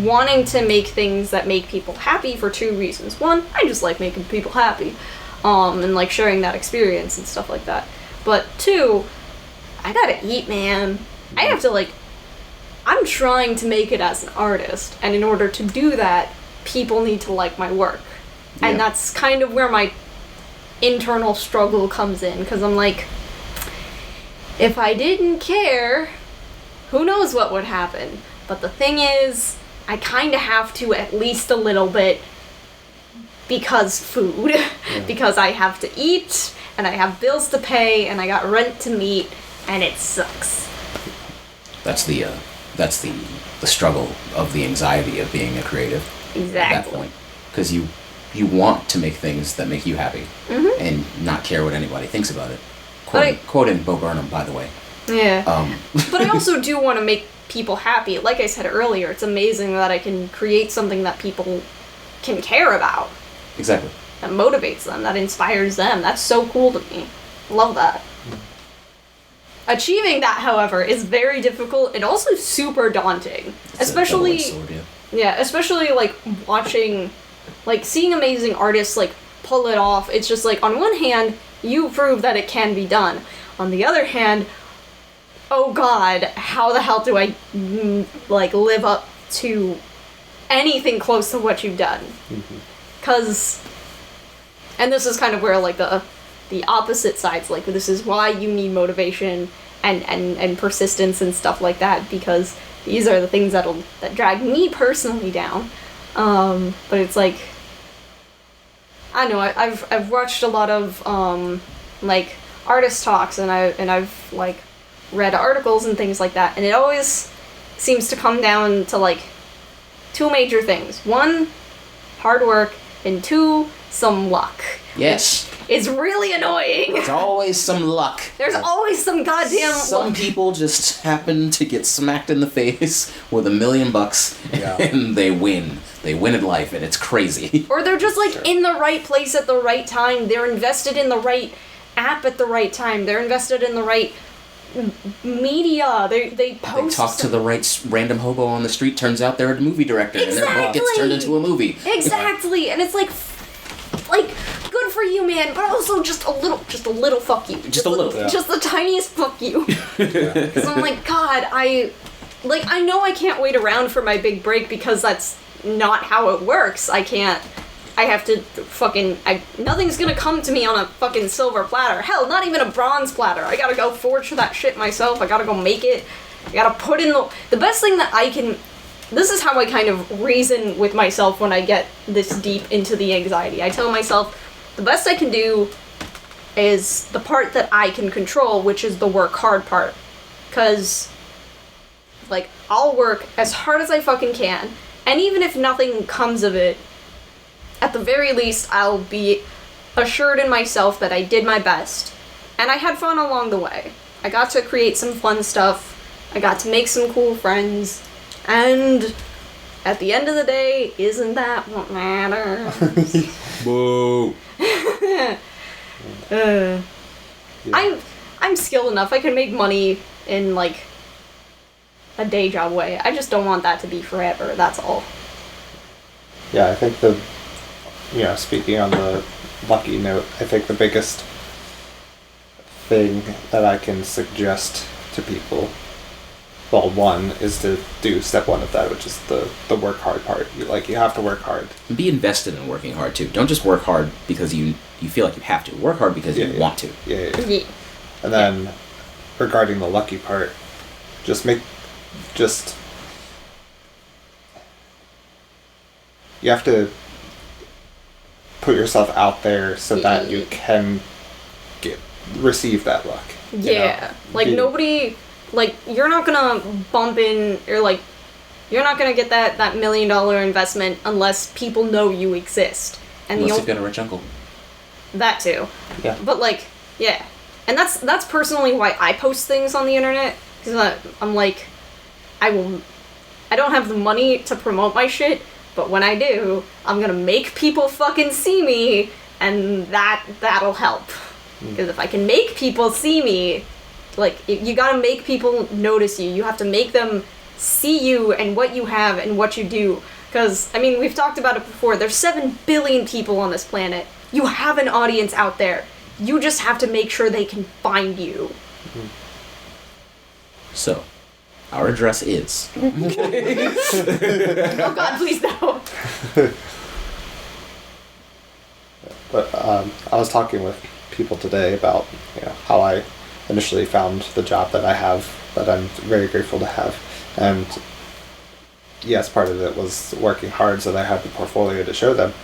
Speaker 1: wanting to make things that make people happy for two reasons. One, I just like making people happy, and like sharing that experience and stuff like that. But two, I gotta eat, man. I have to, like, I'm trying to make it as an artist, and in order to do that, people need to like my work.
Speaker 2: Yeah.
Speaker 1: And that's kind of where my internal struggle comes in, because I'm like, if I didn't care, who knows what would happen. But the thing is, I kind of have to at least a little bit, because food.
Speaker 3: Yeah.
Speaker 1: Because I have to eat, and I have bills to pay, and I got rent to meet, and it sucks.
Speaker 2: That's the struggle of the anxiety of being a creative.
Speaker 1: Exactly.
Speaker 2: At that point, because you want to make things that make you happy, and not care what anybody thinks about it. Quoting Bo Burnham, by the way.
Speaker 1: Yeah. But I also do want to make people happy. Like I said earlier, it's amazing that I can create something that people can care about.
Speaker 2: Exactly.
Speaker 1: That motivates them, that inspires them. That's so cool to me. Love that. Achieving that, however, is very difficult and also super daunting.
Speaker 2: It's a double-edged sword, yeah.
Speaker 1: Yeah, especially, like, watching, like, seeing amazing artists, like, pull it off. It's just, like, on one hand, you prove that it can be done. On the other hand, oh god, how the hell do I, like, live up to anything close to what you've done? Because, and this is kind of where, like, the opposite sides, like, this is why you need motivation and persistence and stuff like that, because these are the things that drag me personally down. But it's like, I don't know, I've watched a lot of like artist talks, and I've like read articles and things like that, and it always seems to come down to like two major things. One, hard work, and two, some luck.
Speaker 2: Yes.
Speaker 1: It's really annoying.
Speaker 2: It's always some luck.
Speaker 1: There's always some goddamn
Speaker 2: Some
Speaker 1: luck.
Speaker 2: people just happen to get smacked in the face with $1 million,
Speaker 3: Yeah.
Speaker 2: and they win. They win at life, and it's crazy.
Speaker 1: Or they're just like in the right place at the right time. They're invested in the right app at the right time. They're invested in the right media. They post.
Speaker 2: They talk to the right random hobo on the street. Turns out they're a movie director, and their book gets turned into a movie.
Speaker 1: Exactly, and it's like good for you, man, but also just a little fuck you.
Speaker 2: Just a little.
Speaker 3: Yeah.
Speaker 1: Just the tiniest fuck you. Because I'm like, God, I know I can't wait around for my big break, because that's not how it works. I have to nothing's gonna come to me on a fucking silver platter. Hell, not even a bronze platter. I gotta go forge that shit myself. I gotta go make it. I gotta put in the best thing that I can. This is how I kind of reason with myself when I get this deep into the anxiety. I tell myself, the best I can do is the part that I can control, which is the work hard part. Because, like, I'll work as hard as I fucking can, and even if nothing comes of it, at the very least, I'll be assured in myself that I did my best, and I had fun along the way. I got to create some fun stuff, I got to make some cool friends, and at the end of the day, isn't that what matters?
Speaker 2: Whoa.
Speaker 1: I'm skilled enough. I can make money in, like, a day job way. I just don't want that to be forever, that's all.
Speaker 3: Yeah, I think speaking on the lucky note, I think the biggest thing that I can suggest to people, well, one, is to do step one of that, which is the work hard part. You have to work hard.
Speaker 2: Be invested in working hard, too. Don't just work hard because you feel like you have to. Work hard because you want to.
Speaker 3: Yeah. And then, regarding the lucky part, you have to put yourself out there so that you can receive that luck.
Speaker 1: Yeah. Nobody, you're not gonna bump in, or, you're not gonna get that $1 million investment unless people know you exist. And
Speaker 2: unless you've got a rich uncle.
Speaker 1: That too.
Speaker 3: Yeah.
Speaker 1: But, yeah. And that's personally why I post things on the internet, because I'm like, I don't have the money to promote my shit, but when I do, I'm gonna make people fucking see me, and that'll help. Because if I can make people see me, you gotta make people notice you. You have to make them see you and what you have and what you do. Because, we've talked about it before, there's 7 billion people on this planet. You have an audience out there. You just have to make sure they can find you.
Speaker 2: So, our address is...
Speaker 1: Oh god, please no.
Speaker 3: But I was talking with people today about how I initially found the job that I have, that I'm very grateful to have. And yes, part of it was working hard so that I had the portfolio to show them.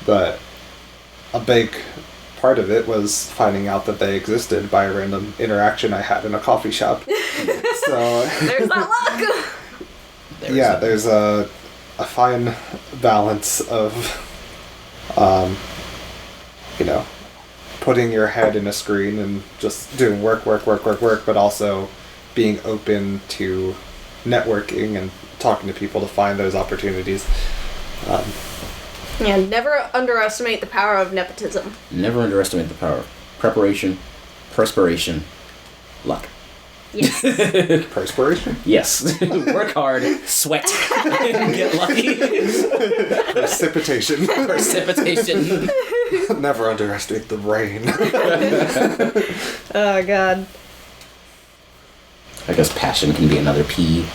Speaker 3: But a big part of it was finding out that they existed by a random interaction I had in a coffee shop. So
Speaker 1: there's that luck.
Speaker 3: There's a fine balance of putting your head in a screen and just doing work, but also being open to networking and talking to people to find those opportunities.
Speaker 1: Never underestimate the power of nepotism.
Speaker 2: Never underestimate the power of preparation, perspiration, luck.
Speaker 1: Yes.
Speaker 3: Perspiration?
Speaker 2: Yes. Work hard, sweat, and get lucky.
Speaker 3: Precipitation.
Speaker 2: Precipitation.
Speaker 3: Never underestimate the rain.
Speaker 1: Oh, God.
Speaker 2: I guess passion can be another P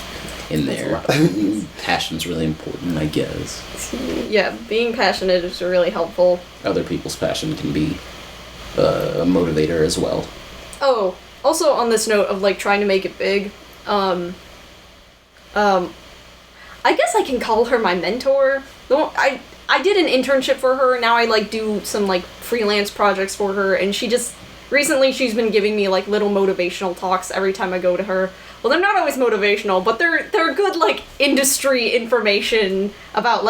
Speaker 2: in there. Passion's really important, I guess.
Speaker 1: Yeah, being passionate is really helpful.
Speaker 2: Other people's passion can be a motivator as well.
Speaker 1: Oh, also on this note of trying to make it big, I guess I can call her my mentor. I did an internship for her, now I do some freelance projects for her, and recently she's been giving me little motivational talks every time I go to her. Well, they're not always motivational, but they're good industry information about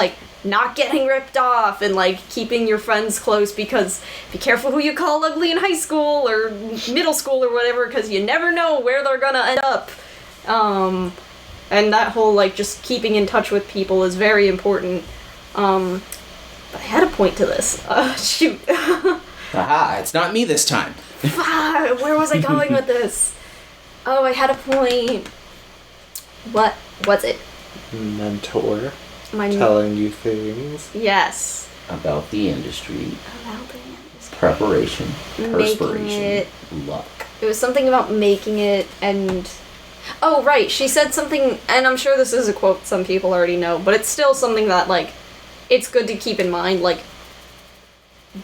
Speaker 1: not getting ripped off and keeping your friends close, because be careful who you call ugly in high school or middle school or whatever, because you never know where they're gonna end up. And that whole just keeping in touch with people is very important. But I had a point to this. Shoot.
Speaker 2: Aha, it's not me this time.
Speaker 1: Where was I going with this? Oh, I had a point. What was it?
Speaker 3: Mentor. Telling you things.
Speaker 1: Yes.
Speaker 2: About the industry.
Speaker 1: About the industry.
Speaker 2: Preparation. Perspiration. Luck.
Speaker 1: It was something about making it and... Oh, right. She said something, and I'm sure this is a quote some people already know, but it's still something that, it's good to keep in mind.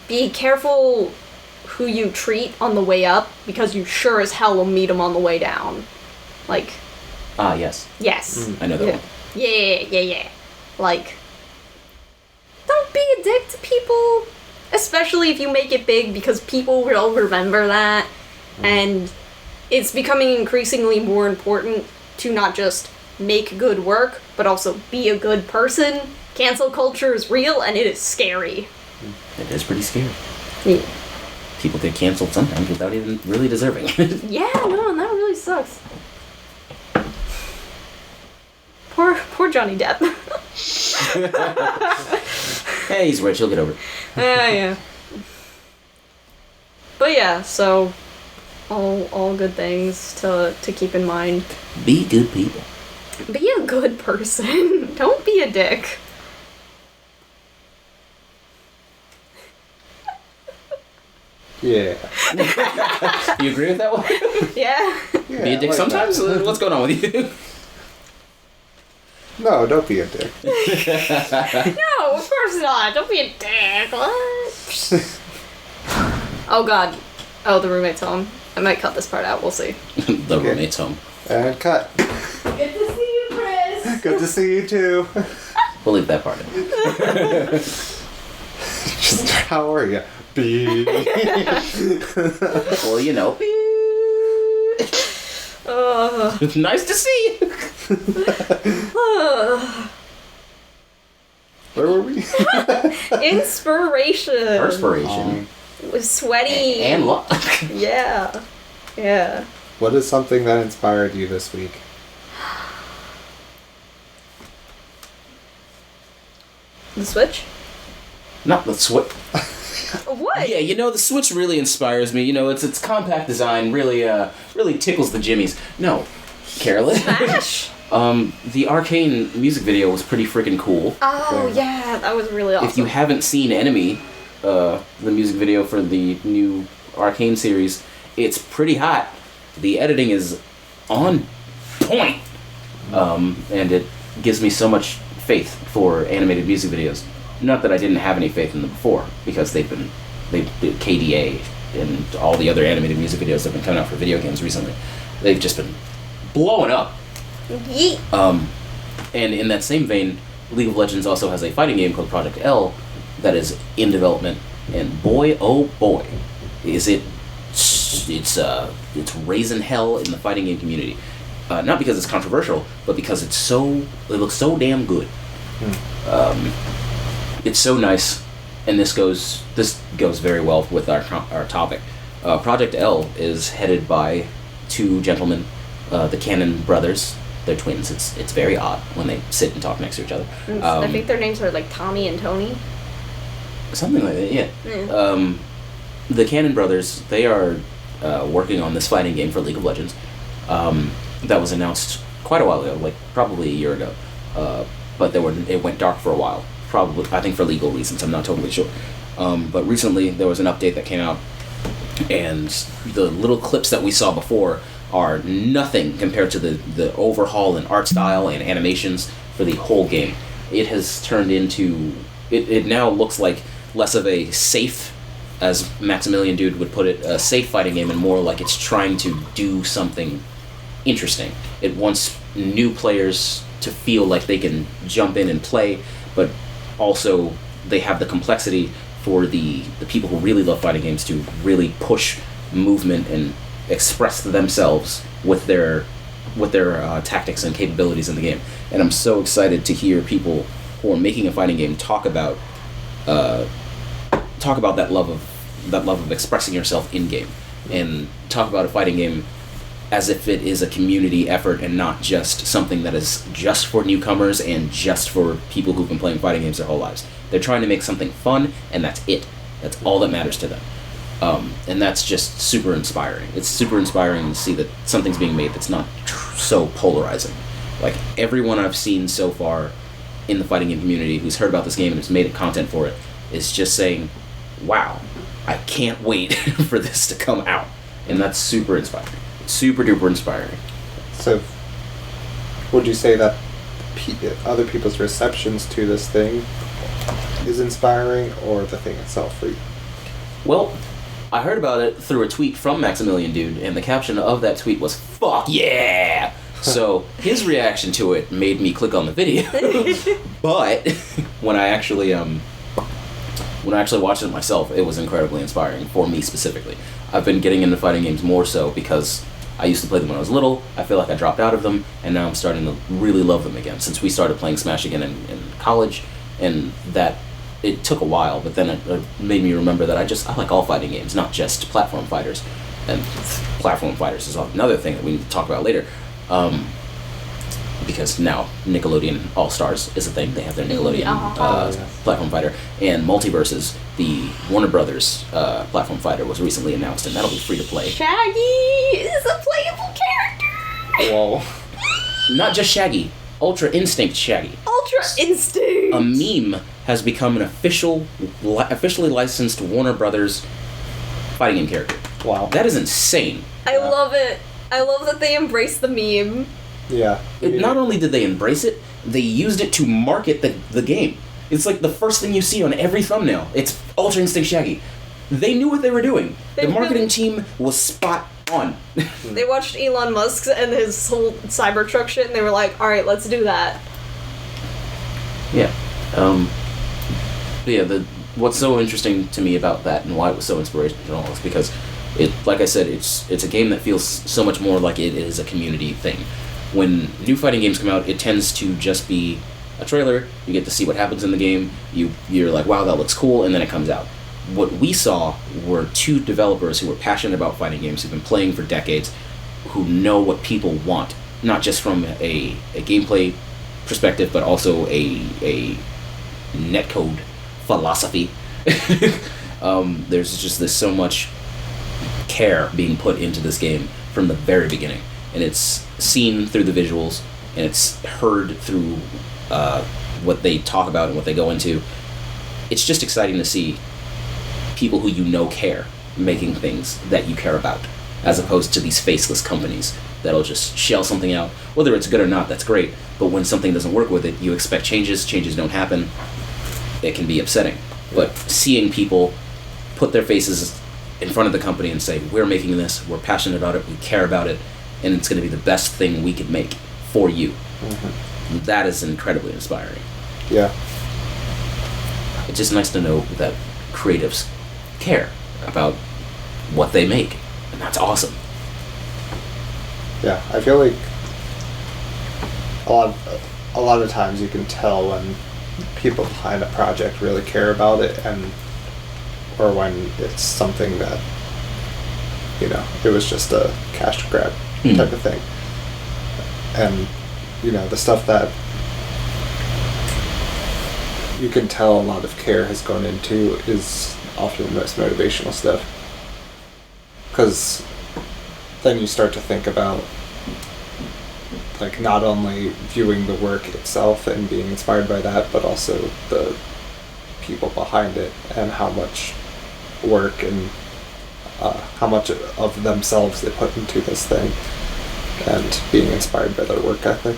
Speaker 1: Be careful who you treat on the way up, because you sure as hell will meet them on the way down.
Speaker 2: Yes.
Speaker 1: Yes.
Speaker 2: I know that one.
Speaker 1: Yeah. Don't be a dick to people, especially if you make it big, because people will remember that, and it's becoming increasingly more important to not just make good work, but also be a good person. Cancel culture is real, and it is scary.
Speaker 2: It is pretty scary.
Speaker 1: Yeah.
Speaker 2: People get canceled sometimes without even really deserving it.
Speaker 1: Yeah, no, and that really sucks. Poor Johnny Depp.
Speaker 2: Hey, he's rich. He'll get over it.
Speaker 1: Yeah. But yeah, so all good things to keep in mind.
Speaker 2: Be good people.
Speaker 1: Be a good person. Don't be a dick.
Speaker 3: Yeah.
Speaker 2: You agree with that one?
Speaker 1: Yeah.
Speaker 3: Yeah,
Speaker 2: Be a dick
Speaker 3: I like
Speaker 2: sometimes?
Speaker 3: that.
Speaker 2: What's going on with you?
Speaker 3: No, don't be a dick.
Speaker 1: No, of course not. Don't be a dick. What? Oh god. Oh, the roommate's home. I might cut this part out. We'll see.
Speaker 2: The roommate's home.
Speaker 3: And cut.
Speaker 1: Good to see you, Chris.
Speaker 3: Good to see you too.
Speaker 2: We'll leave that part in.
Speaker 3: Just how are you? Be.
Speaker 2: Well, you know. Nice to see you.
Speaker 3: Where were we?
Speaker 1: Inspiration.
Speaker 2: Perspiration.
Speaker 1: It was sweaty.
Speaker 2: And luck.
Speaker 1: Yeah. Yeah.
Speaker 3: What is something that inspired you this week?
Speaker 1: The Switch?
Speaker 2: Not the Switch.
Speaker 1: What?
Speaker 2: Yeah, you know, the Switch really inspires me. You know, its compact design really tickles the jimmies. No, Carolyn.
Speaker 1: Smash?
Speaker 2: The Arcane music video was pretty freaking cool.
Speaker 1: Oh, yeah. That was really awesome.
Speaker 2: If you haven't seen Enemy, the music video for the new Arcane series, it's pretty hot. The editing is on point. And it gives me so much faith for animated music videos. Not that I didn't have any faith in them before, because they did KDA and all the other animated music videos that have been coming out for video games recently. They've just been blowing up.
Speaker 1: Yeet.
Speaker 2: And in that same vein, League of Legends also has a fighting game called Project L that is in development, and boy, oh boy, is it's raising hell in the fighting game community. Not because it's controversial, but because it looks so damn good. It's so nice, and this goes very well with our topic. Project L is headed by two gentlemen, the Cannon brothers. They're twins. It's very odd when they sit and talk next to each other.
Speaker 1: I think their names are like Tommy and Tony.
Speaker 2: Something like that, yeah. The Cannon brothers, they are working on this fighting game for League of Legends. That was announced quite a while ago, like probably a year ago. But it went dark for a while. Probably, I think for legal reasons, I'm not totally sure. But recently there was an update that came out, and the little clips that we saw before are nothing compared to the overhaul in art style and animations for the whole game. It has turned into, it now looks like less of a safe, as Maximilian Dude would put it, a safe fighting game, and more like it's trying to do something interesting. It wants new players to feel like they can jump in and play, but also they have the complexity for the people who really love fighting games to really push movement and express themselves with their tactics and capabilities in the game. And I'm so excited to hear people who are making a fighting game talk about that love of expressing yourself in game, and talk about a fighting game as if it is a community effort and not just something that is just for newcomers and just for people who've been playing fighting games their whole lives. They're trying to make something fun, and that's it. That's all that matters to them. And that's just super inspiring. It's super inspiring to see that something's being made that's not so polarizing. Like, everyone I've seen so far in the fighting game community who's heard about this game and has made content for it is just saying, wow, I can't wait for this to come out. And that's super inspiring. Super duper inspiring.
Speaker 3: So, would you say that other people's receptions to this thing is inspiring, or the thing itself for you?
Speaker 2: Well, I heard about it through a tweet from Maximilian Dude, and the caption of that tweet was, "Fuck yeah!" So his reaction to it made me click on the video. But when I actually watched it myself, it was incredibly inspiring for me specifically. I've been getting into fighting games more so because I used to play them when I was little. I feel like I dropped out of them, and now I'm starting to really love them again since we started playing Smash again in college, and that it took a while, but then it made me remember that I like all fighting games, not just platform fighters. And platform fighters is another thing that we need to talk about later. because now Nickelodeon All Stars is a thing. They have their Nickelodeon
Speaker 1: Yes.
Speaker 2: platform fighter, and Multiverses, the Warner Brothers platform fighter, was recently announced, and that'll be free to play.
Speaker 1: Shaggy is a playable character.
Speaker 3: Whoa.
Speaker 2: Not just Shaggy, Ultra Instinct Shaggy.
Speaker 1: Ultra Instinct.
Speaker 2: A meme has become an officially licensed Warner Brothers fighting game character.
Speaker 3: Wow.
Speaker 2: That is insane.
Speaker 1: I love it. I love that they embrace the meme.
Speaker 3: Yeah.
Speaker 2: Not only did they embrace it, they used it to market the game. It's like the first thing you see on every thumbnail. It's Ultra Instinct Shaggy. They knew what they were doing.
Speaker 1: They
Speaker 2: The marketing
Speaker 1: really-
Speaker 2: team was spot on.
Speaker 1: They watched Elon Musk and his whole Cybertruck shit, and they were like, "All right, let's do that."
Speaker 2: Yeah. But yeah, what's so interesting to me about that and why it was so inspirational is because like I said, it's a game that feels so much more like it is a community thing. When new fighting games come out, it tends to just be a trailer. You get to see what happens in the game. You're like, wow, that looks cool, and then it comes out. What we saw were two developers who were passionate about fighting games, who've been playing for decades, who know what people want, not just from a gameplay perspective, but also a netcode philosophy. There's just so much care being put into this game from the very beginning, and it's seen through the visuals, and it's heard through what they talk about and what they go into. It's just exciting to see people who you know care making things that you care about, as opposed to these faceless companies that'll just shell something out. Whether it's good or not, that's great, but when something doesn't work with it, you expect changes don't happen. It can be upsetting. But seeing people put their faces in front of the company and say, we're making this, we're passionate about it, we care about it, and it's going to be the best thing we could make for you. Mm-hmm. That is incredibly inspiring.
Speaker 3: Yeah.
Speaker 2: It's just nice to know that creatives care about what they make, and that's awesome.
Speaker 3: Yeah, I feel like a lot of times you can tell when people behind a project really care about it, or when it's something that, it was just a cash grab type of thing. And the stuff that you can tell a lot of care has gone into is often the most motivational stuff, because then you start to think about like not only viewing the work itself and being inspired by that, but also the people behind it and how much work and how much of themselves they put into this thing, and being inspired by their work ethic.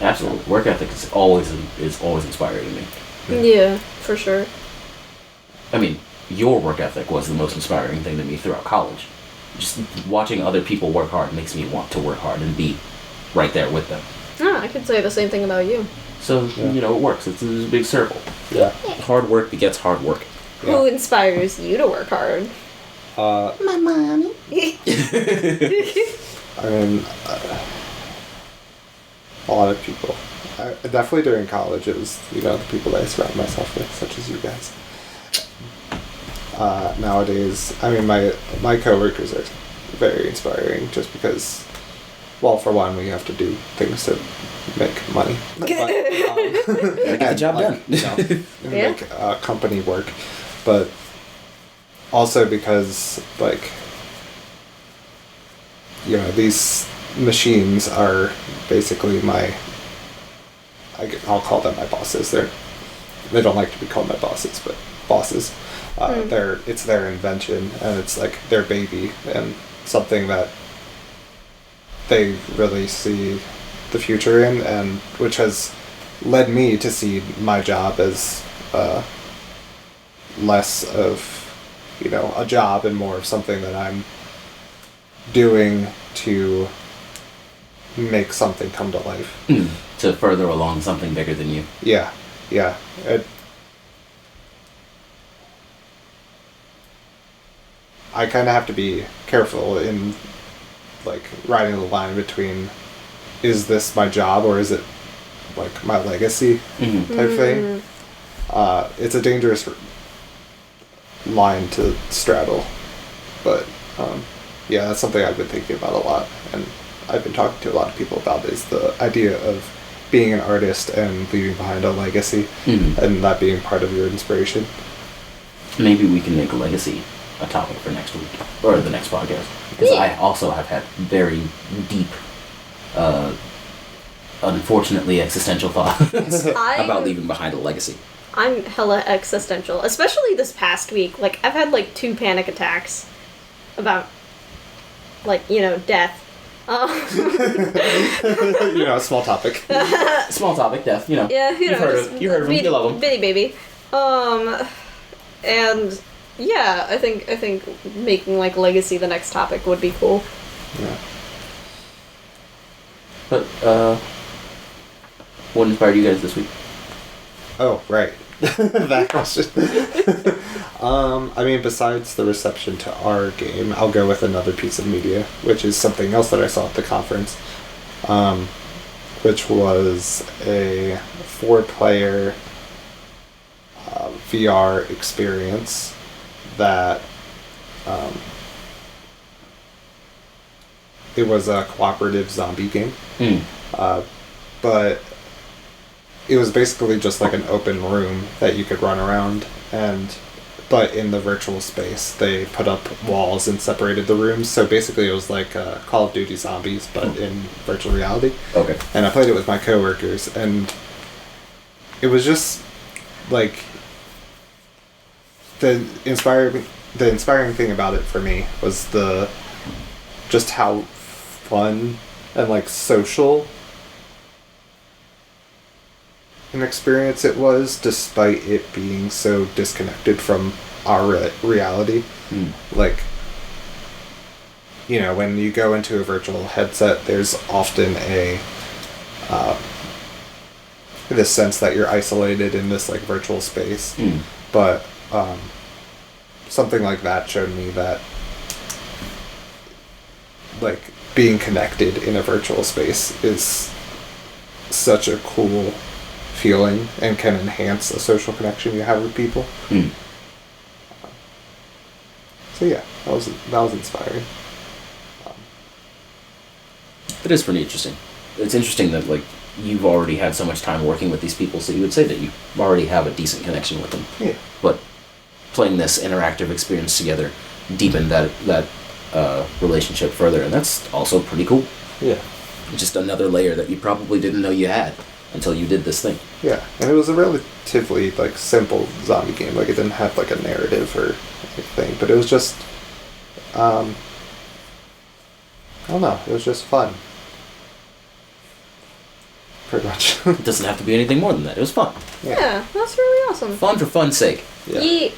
Speaker 2: Absolutely, work ethic is always inspiring to me.
Speaker 1: Yeah, for sure.
Speaker 2: I mean, your work ethic was the most inspiring thing to me throughout college. Just watching other people work hard makes me want to work hard and be right there with them.
Speaker 1: Ah, I could say the same thing about you.
Speaker 2: So, it works. It's a big circle.
Speaker 3: Yeah.
Speaker 2: Hard work begets hard work.
Speaker 1: Who inspires you to work hard?
Speaker 2: My mommy.
Speaker 3: I mean, a lot of people. Definitely during college, it was, the people that I surround myself with, such as you guys. Nowadays, I mean, my coworkers are very inspiring just because, well, for one, we have to do things to make money. But,
Speaker 2: Get the job done.
Speaker 1: Yeah.
Speaker 3: Make company work. But also because, these machines are basically I'll call them my bosses. They don't like to be called my bosses, but bosses. It's their invention, and it's like their baby, and something that they really see the future in, and which has led me to see my job as less of a job and more of something that I'm doing to make something come to life.
Speaker 2: To further along something bigger than you.
Speaker 3: Yeah. I kind of have to be careful in riding the line between, is this my job or is it my legacy type thing. It's a dangerous line to straddle, but that's something I've been thinking about a lot, and I've been talking to a lot of people about is the idea of being an artist and leaving behind a legacy, and that being part of your inspiration.
Speaker 2: Maybe we can make legacy a topic for next week, or the next podcast. Because I also have had very deep, unfortunately existential thoughts about leaving behind a legacy.
Speaker 1: I'm hella existential, especially this past week. Like, I've had, like, 2 panic attacks about, like, death.
Speaker 3: Small topic.
Speaker 2: Small topic, death,
Speaker 1: Yeah,
Speaker 2: You've heard of them, you love them.
Speaker 1: Bitty baby. And, yeah, I think making, like, legacy the next topic would be cool.
Speaker 3: Yeah.
Speaker 2: But, what inspired you guys this week?
Speaker 3: Oh, right. That question. Besides the reception to our game, I'll go with another piece of media, which is something else that I saw at the conference, which was a 4-player VR experience that it was a cooperative zombie game, but it was basically just like an open room that you could run around, but in the virtual space they put up walls and separated the rooms, so basically it was like Call of Duty Zombies but in virtual reality.
Speaker 2: Okay.
Speaker 3: And I played it with my coworkers, and it was just like the inspiring thing about it for me was just how fun and like social an experience it was, despite it being so disconnected from our reality. Like, when you go into a virtual headset, there's often this sense that you're isolated in this like virtual space. But something like that showed me that like being connected in a virtual space is such a cool feeling and can enhance a social connection you have with people. So yeah, that was inspiring.
Speaker 2: It is pretty interesting. It's interesting that like you've already had so much time working with these people, so you would say that you already have a decent connection with them.
Speaker 3: Yeah.
Speaker 2: But playing this interactive experience together deepened that relationship further, and that's also pretty cool.
Speaker 3: Yeah.
Speaker 2: Just another layer that you probably didn't know you had until you did this thing.
Speaker 3: Yeah, and it was a relatively like simple zombie game. Like it didn't have like a narrative or anything, but it was just I don't know, it was just fun. Pretty much.
Speaker 2: It doesn't have to be anything more than that. It was fun.
Speaker 1: Yeah, that's really awesome.
Speaker 2: Fun for fun's sake.
Speaker 3: Yeah.
Speaker 1: Yeet.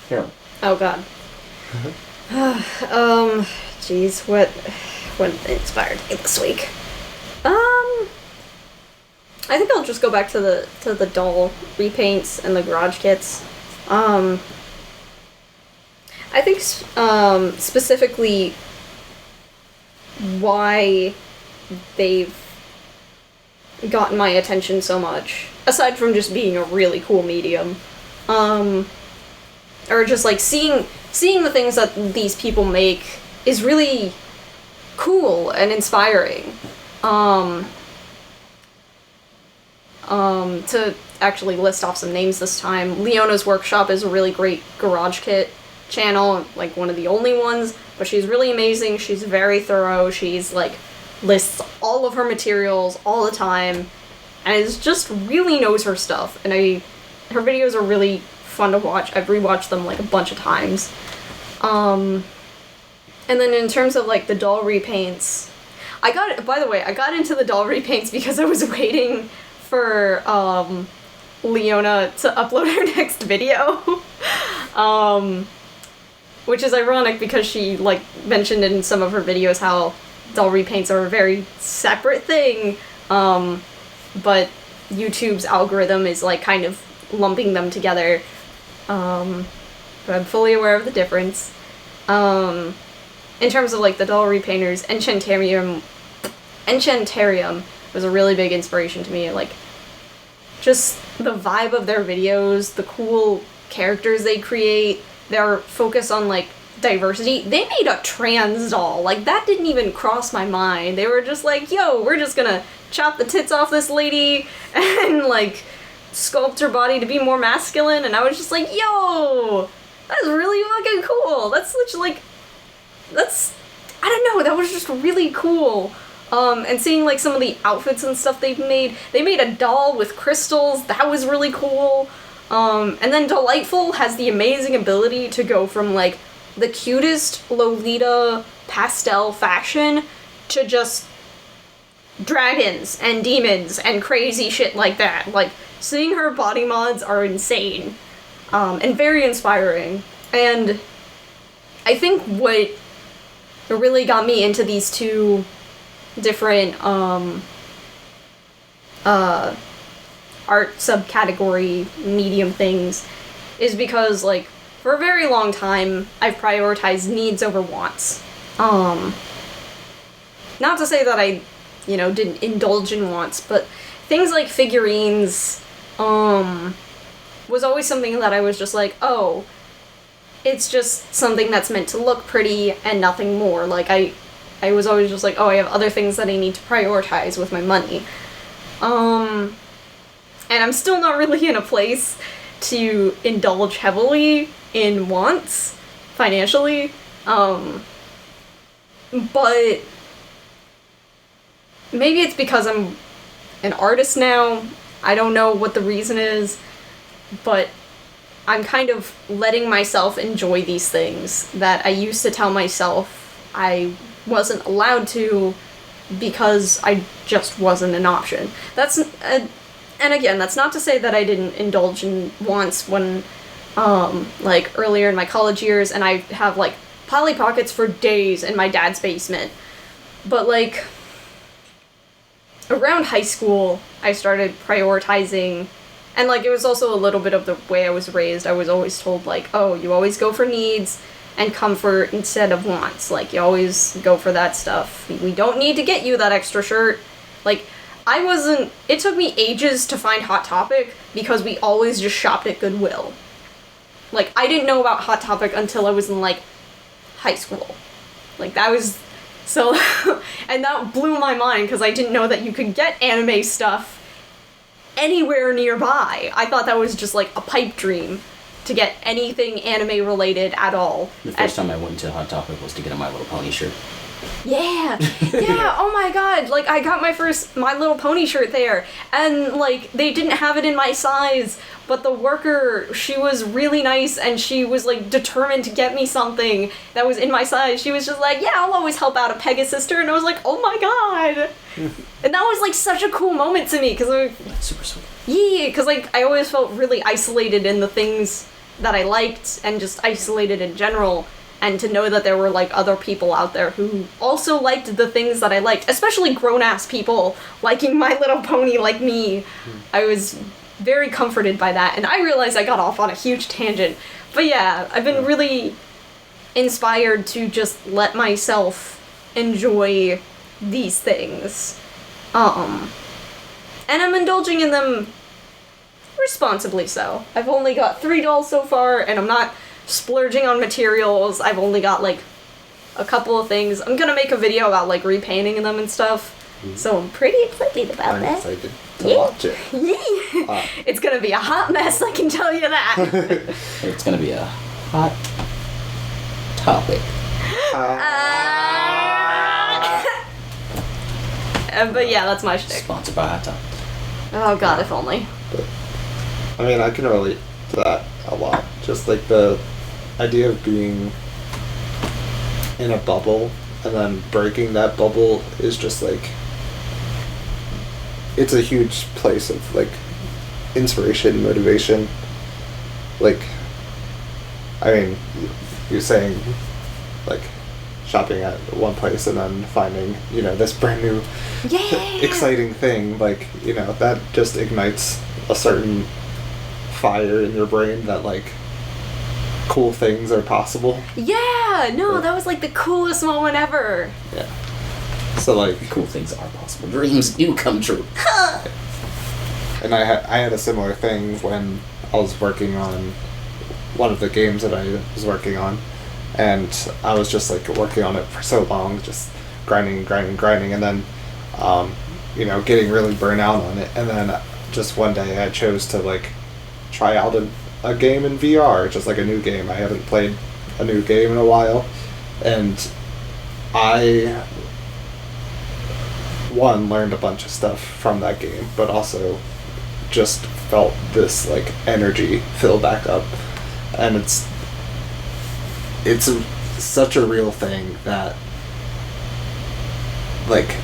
Speaker 2: Carolyn.
Speaker 1: Oh god. Jeez, what inspired me this week? I think I'll just go back to the doll repaints and the garage kits. I think specifically why they've gotten my attention so much, aside from just being a really cool medium, or just like seeing the things that these people make is really cool and inspiring. To actually list off some names this time, Leona's Workshop is a really great garage kit channel, like one of the only ones, but she's really amazing. She's very thorough. She's like lists all of her materials all the time, and is just really knows her stuff. And her videos are really fun to watch. I've rewatched them like a bunch of times. And then in terms of like the doll repaints, I got into the doll repaints because I was waiting for Leona to upload her next video. Which is ironic because she like mentioned in some of her videos how doll repaints are a very separate thing, but YouTube's algorithm is like kind of lumping them together. But I'm fully aware of the difference. In terms of like the doll repainters, Enchantarium was a really big inspiration to me. Like, just the vibe of their videos, the cool characters they create, their focus on like diversity. They made a trans doll. Like, that didn't even cross my mind. They were just like, yo, we're just gonna chop the tits off this lady and, like, sculpt her body to be more masculine. And I was just like, yo, that's really fucking cool. That's such, like, I don't know, that was just really cool. And seeing, like, some of the outfits and stuff they made a doll with crystals. That was really cool. And then Delightful has the amazing ability to go from, like, the cutest Lolita pastel fashion to just dragons and demons and crazy shit like that. Like, seeing her body mods are insane. And very inspiring. And I think what really got me into these two different, art subcategory medium things is because, like, for a very long time, I've prioritized needs over wants. Not to say that I, didn't indulge in wants, but things like figurines, was always something that I was just like, oh, it's just something that's meant to look pretty and nothing more. Like, I was always just like, oh, I have other things that I need to prioritize with my money. And I'm still not really in a place to indulge heavily in wants financially. But maybe it's because I'm an artist now. I don't know what the reason is, but I'm kind of letting myself enjoy these things that I used to tell myself I wasn't allowed to because I just wasn't an option. And again, that's not to say that I didn't indulge in wants when, like, earlier in my college years, and I have, like, Polly Pockets for days in my dad's basement. But, like, around high school, I started prioritizing, and, like, it was also a little bit of the way I was raised. I was always told, like, oh, you always go for needs and comfort instead of wants. Like, you always go for that stuff. We don't need to get you that extra shirt. Like, it took me ages to find Hot Topic because we always just shopped at Goodwill. Like, I didn't know about Hot Topic until I was in, like, high school. Like, that was, so, and that blew my mind because I didn't know that you could get anime stuff anywhere nearby. I thought that was just, like, a pipe dream to get anything anime related at all.
Speaker 2: The first time I went to Hot Topic was to get a My Little Pony shirt.
Speaker 1: Yeah, oh my god, like, I got my first My Little Pony shirt there, and, like, they didn't have it in my size, but the worker, she was really nice, and she was, like, determined to get me something that was in my size. She was just like, yeah, I'll always help out a Pegasister, and I was like, oh my god! And that was, like, such a cool moment to me, because
Speaker 2: That's super sweet.
Speaker 1: yeah, because, like, I always felt really isolated in the things that I liked, and just isolated in general. And to know that there were, like, other people out there who also liked the things that I liked, especially grown-ass people liking My Little Pony like me. I was very comforted by that, and I realized I got off on a huge tangent. But yeah, I've been really inspired to just let myself enjoy these things. And I'm indulging in them responsibly so. I've only got 3 dolls so far, and I'm not splurging on materials. I've only got, like, a couple of things. I'm gonna make a video about, like, repainting them and stuff. So I'm pretty excited about
Speaker 3: I'm
Speaker 1: that.
Speaker 3: excited to watch it.
Speaker 1: Yeah. It's gonna be a hot mess, I can tell you that.
Speaker 2: It's gonna be a hot topic.
Speaker 1: But yeah, that's my shtick.
Speaker 2: Sponsored by Hot Topic.
Speaker 1: Oh god, if only.
Speaker 3: But, I mean, I can relate to that a lot. Just, like, the idea of being in a bubble and then breaking that bubble is just, like, it's a huge place of, like, inspiration, motivation. Like, I mean, you're saying, like, shopping at one place and then finding, this brand new exciting thing, like, that just ignites a certain fire in your brain that, like, cool things are possible.
Speaker 1: Yeah, no, that was, like, the coolest moment ever.
Speaker 3: Yeah. So, like,
Speaker 2: Cool things are possible. Dreams do come true.
Speaker 3: and I had a similar thing when I was working on one of the games that I was working on. And I was just like working on it for so long, just grinding, and then, getting really burnt out on it. And then just one day I chose to like try out a game in VR, just like a new game. I haven't played a new game in a while, and I learned a bunch of stuff from that game, but also just felt this like energy fill back up. And it's such a real thing that like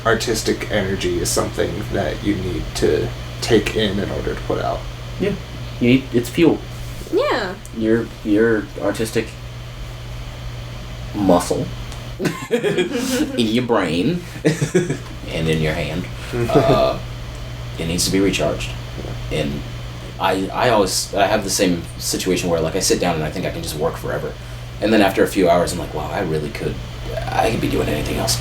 Speaker 3: artistic energy is something that you need to take in order to put out.
Speaker 2: Yeah, it's fuel.
Speaker 1: Yeah.
Speaker 2: Your artistic muscle in your brain and in your hand. It needs to be recharged. Yeah. And I have the same situation where like I sit down and I think I can just work forever, and then after a few hours I'm like, wow, I could be doing anything else.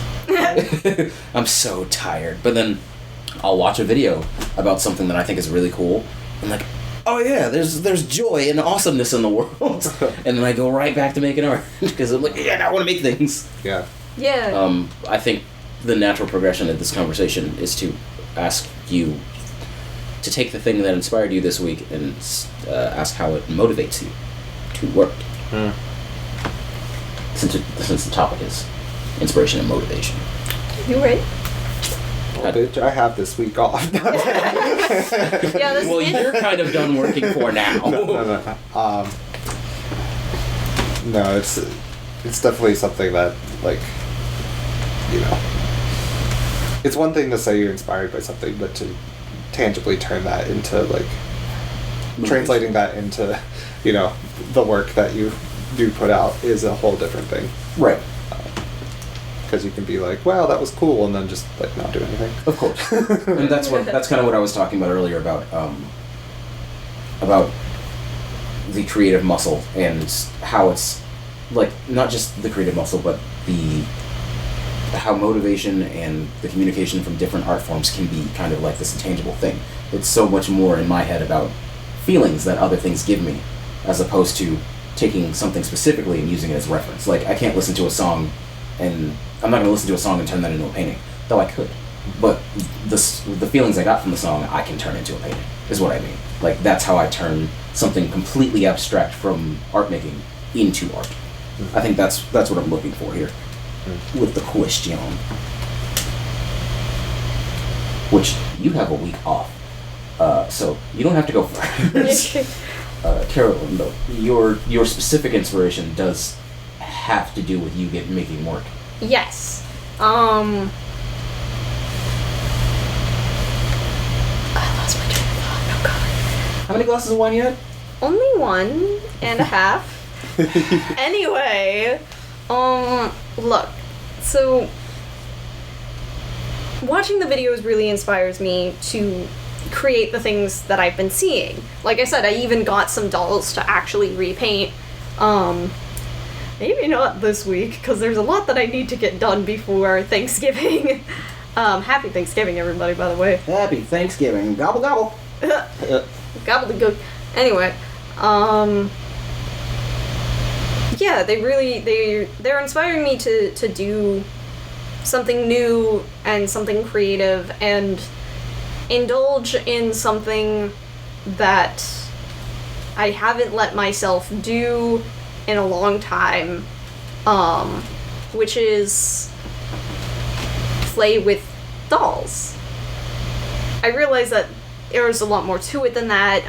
Speaker 2: I'm so tired. But then I'll watch a video about something that I think is really cool. I'm like, oh yeah, there's joy and awesomeness in the world. And then I go right back to making art because I'm like, yeah, I want to make things.
Speaker 3: Yeah.
Speaker 1: Yeah.
Speaker 2: I think the natural progression of this conversation is to ask you to take the thing that inspired you this week and ask how it motivates you to work. Since the topic is inspiration and motivation.
Speaker 1: You right?
Speaker 3: Well, bitch, I have this week off.
Speaker 1: Yeah,
Speaker 2: well, you're kind of done working for now.
Speaker 3: No, it's definitely something that, like, it's one thing to say you're inspired by something, but to tangibly turn that into, like, translating that into, the work that you do put out is a whole different thing.
Speaker 2: Right.
Speaker 3: Because you can be like, wow, that was cool, and then just like not do anything.
Speaker 2: Of course. And that's kind of what I was talking about earlier about the creative muscle and how it's like not just the creative muscle, but how motivation and the communication from different art forms can be kind of like this intangible thing. It's so much more in my head about feelings that other things give me, as opposed to taking something specifically and using it as reference. Like I can't listen to a song and I'm not going to listen to a song and turn that into a painting, though I could. But the feelings I got from the song, I can turn into a painting, is what I mean. Like, that's how I turn something completely abstract from art making into art. I think that's what I'm looking for here with the question. Which, you have a week off, so you don't have to go first. Carolyn, though, your specific inspiration does have to do with you making work.
Speaker 1: Yes. I lost my train of thought. Oh god.
Speaker 2: How many glasses of wine you had?
Speaker 1: Only 1.5. Anyway, look. So, watching the videos really inspires me to create the things that I've been seeing. Like I said, I even got some dolls to actually repaint. Maybe not this week, because there's a lot that I need to get done before Thanksgiving. Happy Thanksgiving, everybody, by the way.
Speaker 2: Happy Thanksgiving. Gobble, gobble.
Speaker 1: Gobbledygook. Anyway, yeah, they're inspiring me to do something new and something creative and indulge in something that I haven't let myself do in a long time, which is play with dolls. I realize that there's a lot more to it than that.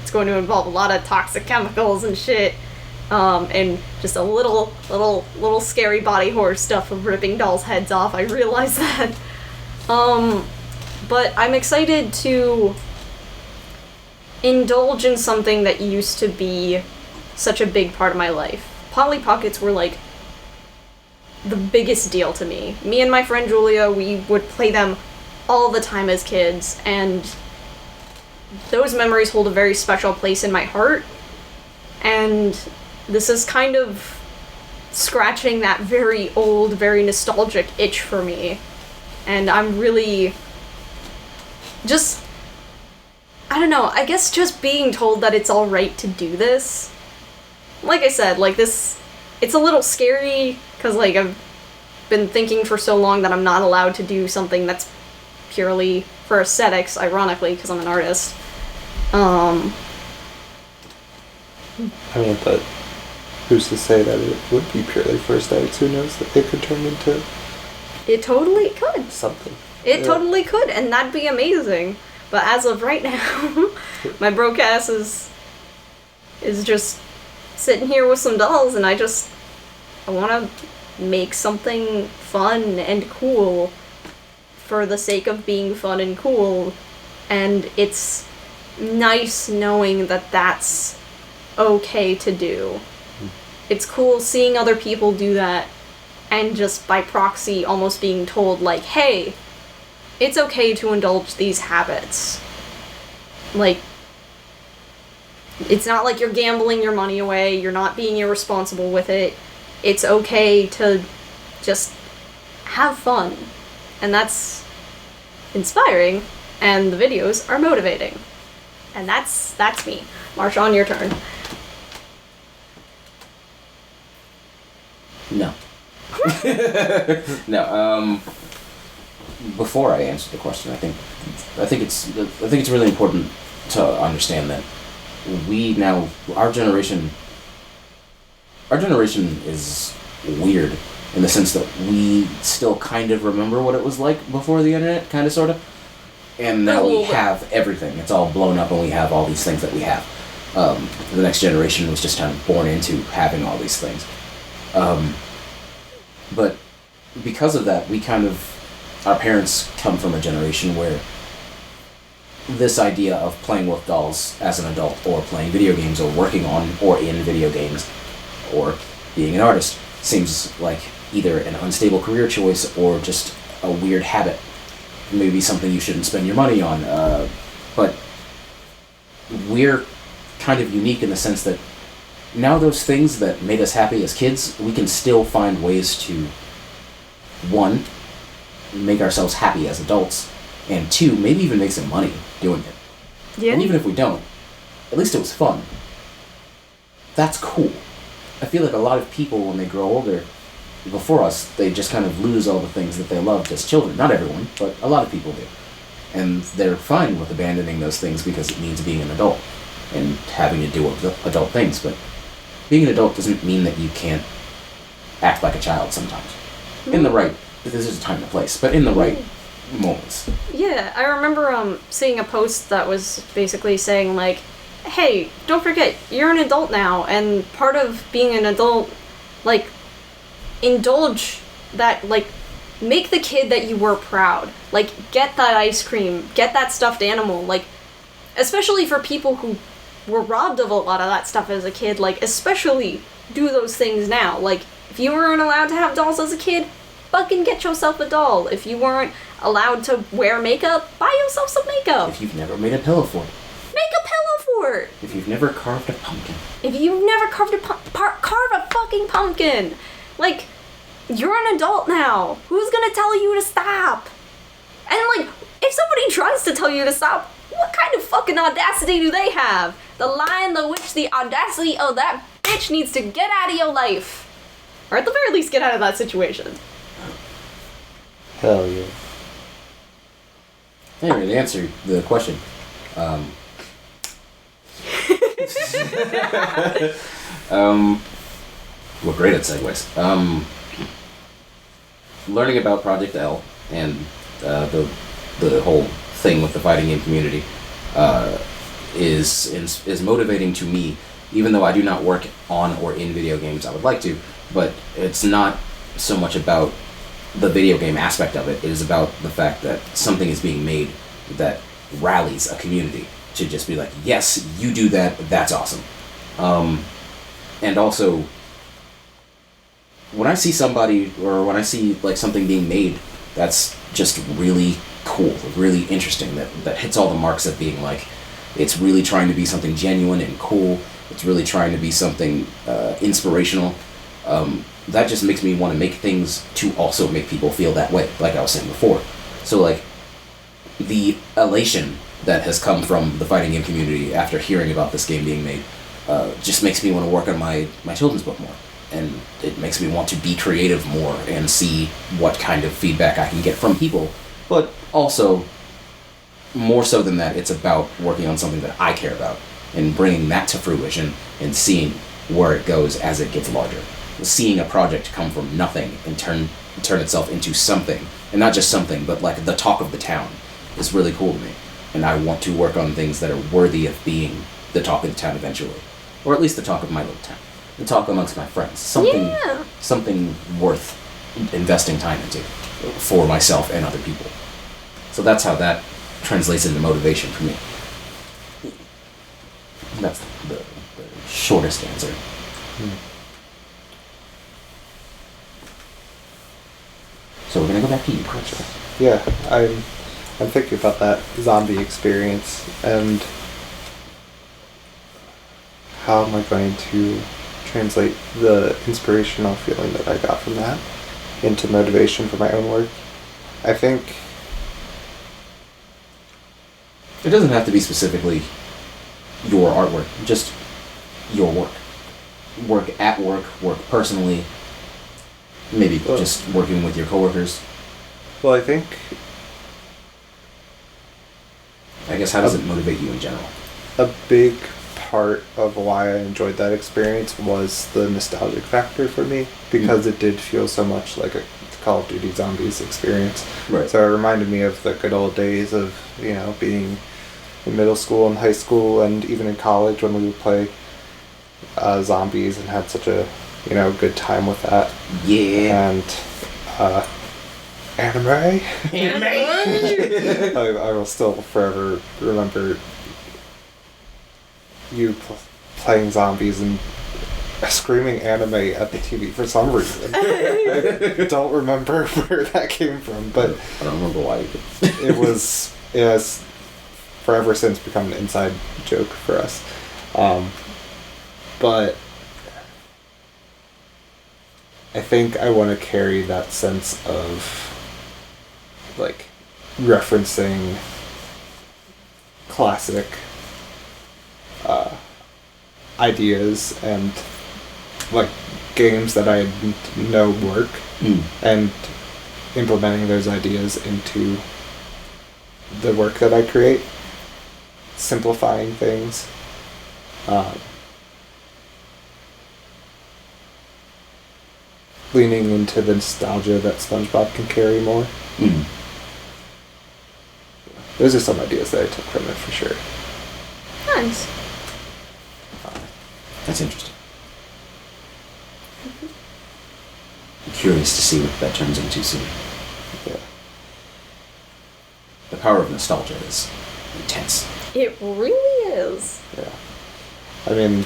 Speaker 1: It's going to involve a lot of toxic chemicals and shit, and just a little scary body horror stuff of ripping dolls' heads off. I realize that. But I'm excited to indulge in something that used to be such a big part of my life. Polly Pockets were like the biggest deal to me. Me and my friend Julia, we would play them all the time as kids, and those memories hold a very special place in my heart. And this is kind of scratching that very old, very nostalgic itch for me. And I'm really just, I don't know, I guess just being told that it's alright to do this. Like I said, like this it's a little scary because like I've been thinking for so long that I'm not allowed to do something that's purely for aesthetics, ironically, because I'm an artist.
Speaker 3: I mean, but who's to say that it would be purely for aesthetics? Who knows that it could turn into
Speaker 1: It totally could.
Speaker 3: something.
Speaker 1: It totally could, and that'd be amazing. But as of right now, my broke ass is just sitting here with some dolls, and I want to make something fun and cool for the sake of being fun and cool, and it's nice knowing that that's okay to do. It's cool seeing other people do that, and just by proxy almost being told, like, hey, it's okay to indulge these habits. Like, it's not like you're gambling your money away, you're not being irresponsible with it. It's okay to just have fun. And that's inspiring, and the videos are motivating. And that's me. Marshaun, your turn.
Speaker 2: No. No. Before I answer the question, I think it's really important to understand that our generation is weird in the sense that we still kind of remember what it was like before the internet, kind of, sort of. And now we have everything. It's all blown up and we have all these things that we have. The next generation was just kind of born into having all these things. But because of that, our parents come from a generation where this idea of playing with dolls as an adult, or playing video games, or working on or in video games, or being an artist, seems like either an unstable career choice or just a weird habit. Maybe something you shouldn't spend your money on. But we're kind of unique in the sense that now those things that made us happy as kids, we can still find ways to, one, make ourselves happy as adults, and two, maybe even make some money doing it.
Speaker 1: Yeah.
Speaker 2: And even if we don't, at least it was fun. That's cool. I feel like a lot of people, when they grow older, before us, they just kind of lose all the things that they loved as children. Not everyone, but a lot of people do. And they're fine with abandoning those things because it means being an adult and having to do adult things. But being an adult doesn't mean that you can't act like a child sometimes. In the right, this is a time and a place, but in the right moments.
Speaker 1: Yeah, I remember seeing a post that was basically saying, like, hey, don't forget, you're an adult now, and part of being an adult, like, indulge that, like, make the kid that you were proud. Like, get that ice cream, get that stuffed animal, like, especially for people who were robbed of a lot of that stuff as a kid, like, especially do those things now. Like, if you weren't allowed to have dolls as a kid, fucking get yourself a doll. If you weren't allowed to wear makeup, buy yourself some makeup.
Speaker 2: If you've never made a pillow fort.
Speaker 1: Make a pillow fort.
Speaker 2: If you've never carved a pumpkin.
Speaker 1: If you've never carved carve a fucking pumpkin. Like, you're an adult now. Who's gonna tell you to stop? And, like, if somebody tries to tell you to stop, what kind of fucking audacity do they have? The line, the witch, the audacity of that bitch needs to get out of your life. Or at the very least, get out of that situation.
Speaker 3: Hell yeah.
Speaker 2: Anyway, to answer the question, we're great at segues. Learning about Project L and the whole thing with the fighting game community is motivating to me, even though I do not work on or in video games. I would like to, but it's not so much about the video game aspect of it. It is about the fact that something is being made that rallies a community to just be like, yes, you do that, that's awesome. And also, when I see somebody, or when I see like something being made that's just really cool, really interesting, that hits all the marks of being like, it's really trying to be something genuine and cool, it's really trying to be something inspirational, that just makes me want to make things to also make people feel that way, like I was saying before. So, like, the elation that has come from the fighting game community after hearing about this game being made just makes me want to work on my children's book more. and it makes me want to be creative more and see what kind of feedback I can get from people. But also, more so than that, it's about working on something that I care about and bringing that to fruition and seeing where it goes as it gets larger. Seeing a project come from nothing and turn itself into something, and not just something, but like the talk of the town, is really cool to me. And I want to work on things that are worthy of being the talk of the town eventually, or at least the talk of my little town, the talk amongst my friends, something worth investing time into for myself and other people. So that's how that translates into motivation for me. That's the shortest answer. So we're gonna go back to you, Gotcha.
Speaker 3: Yeah, I'm thinking about that zombie experience and how am I going to translate the inspirational feeling that I got from that into motivation for my own work. I think
Speaker 2: it doesn't have to be specifically your artwork, just your work. Work at work, work personally, maybe just working with your coworkers.
Speaker 3: Well, I think...
Speaker 2: I guess, how does it motivate you in general?
Speaker 3: A big part of why I enjoyed that experience was the nostalgic factor for me, because it did feel so much like a Call of Duty Zombies experience.
Speaker 2: Right.
Speaker 3: So it reminded me of the good old days of, being in middle school and high school and even in college when we would play zombies and had such a, good time with that.
Speaker 2: Yeah.
Speaker 3: And anime.
Speaker 2: Anime.
Speaker 3: I will still forever remember you playing zombies and screaming anime at the TV for some reason. I don't remember where that came from, but
Speaker 2: I don't remember why you did.
Speaker 3: it has forever since become an inside joke for us. But I think I want to carry that sense of like referencing classic ideas and like games that I know work and implementing those ideas into the work that I create, simplifying things, leaning into the nostalgia that SpongeBob can carry more. Those are some ideas that I took from it for sure.
Speaker 1: Nice.
Speaker 2: That's interesting. I'm curious to see what that turns into soon.
Speaker 3: Yeah.
Speaker 2: The power of nostalgia is intense.
Speaker 1: It really is.
Speaker 3: Yeah. I mean,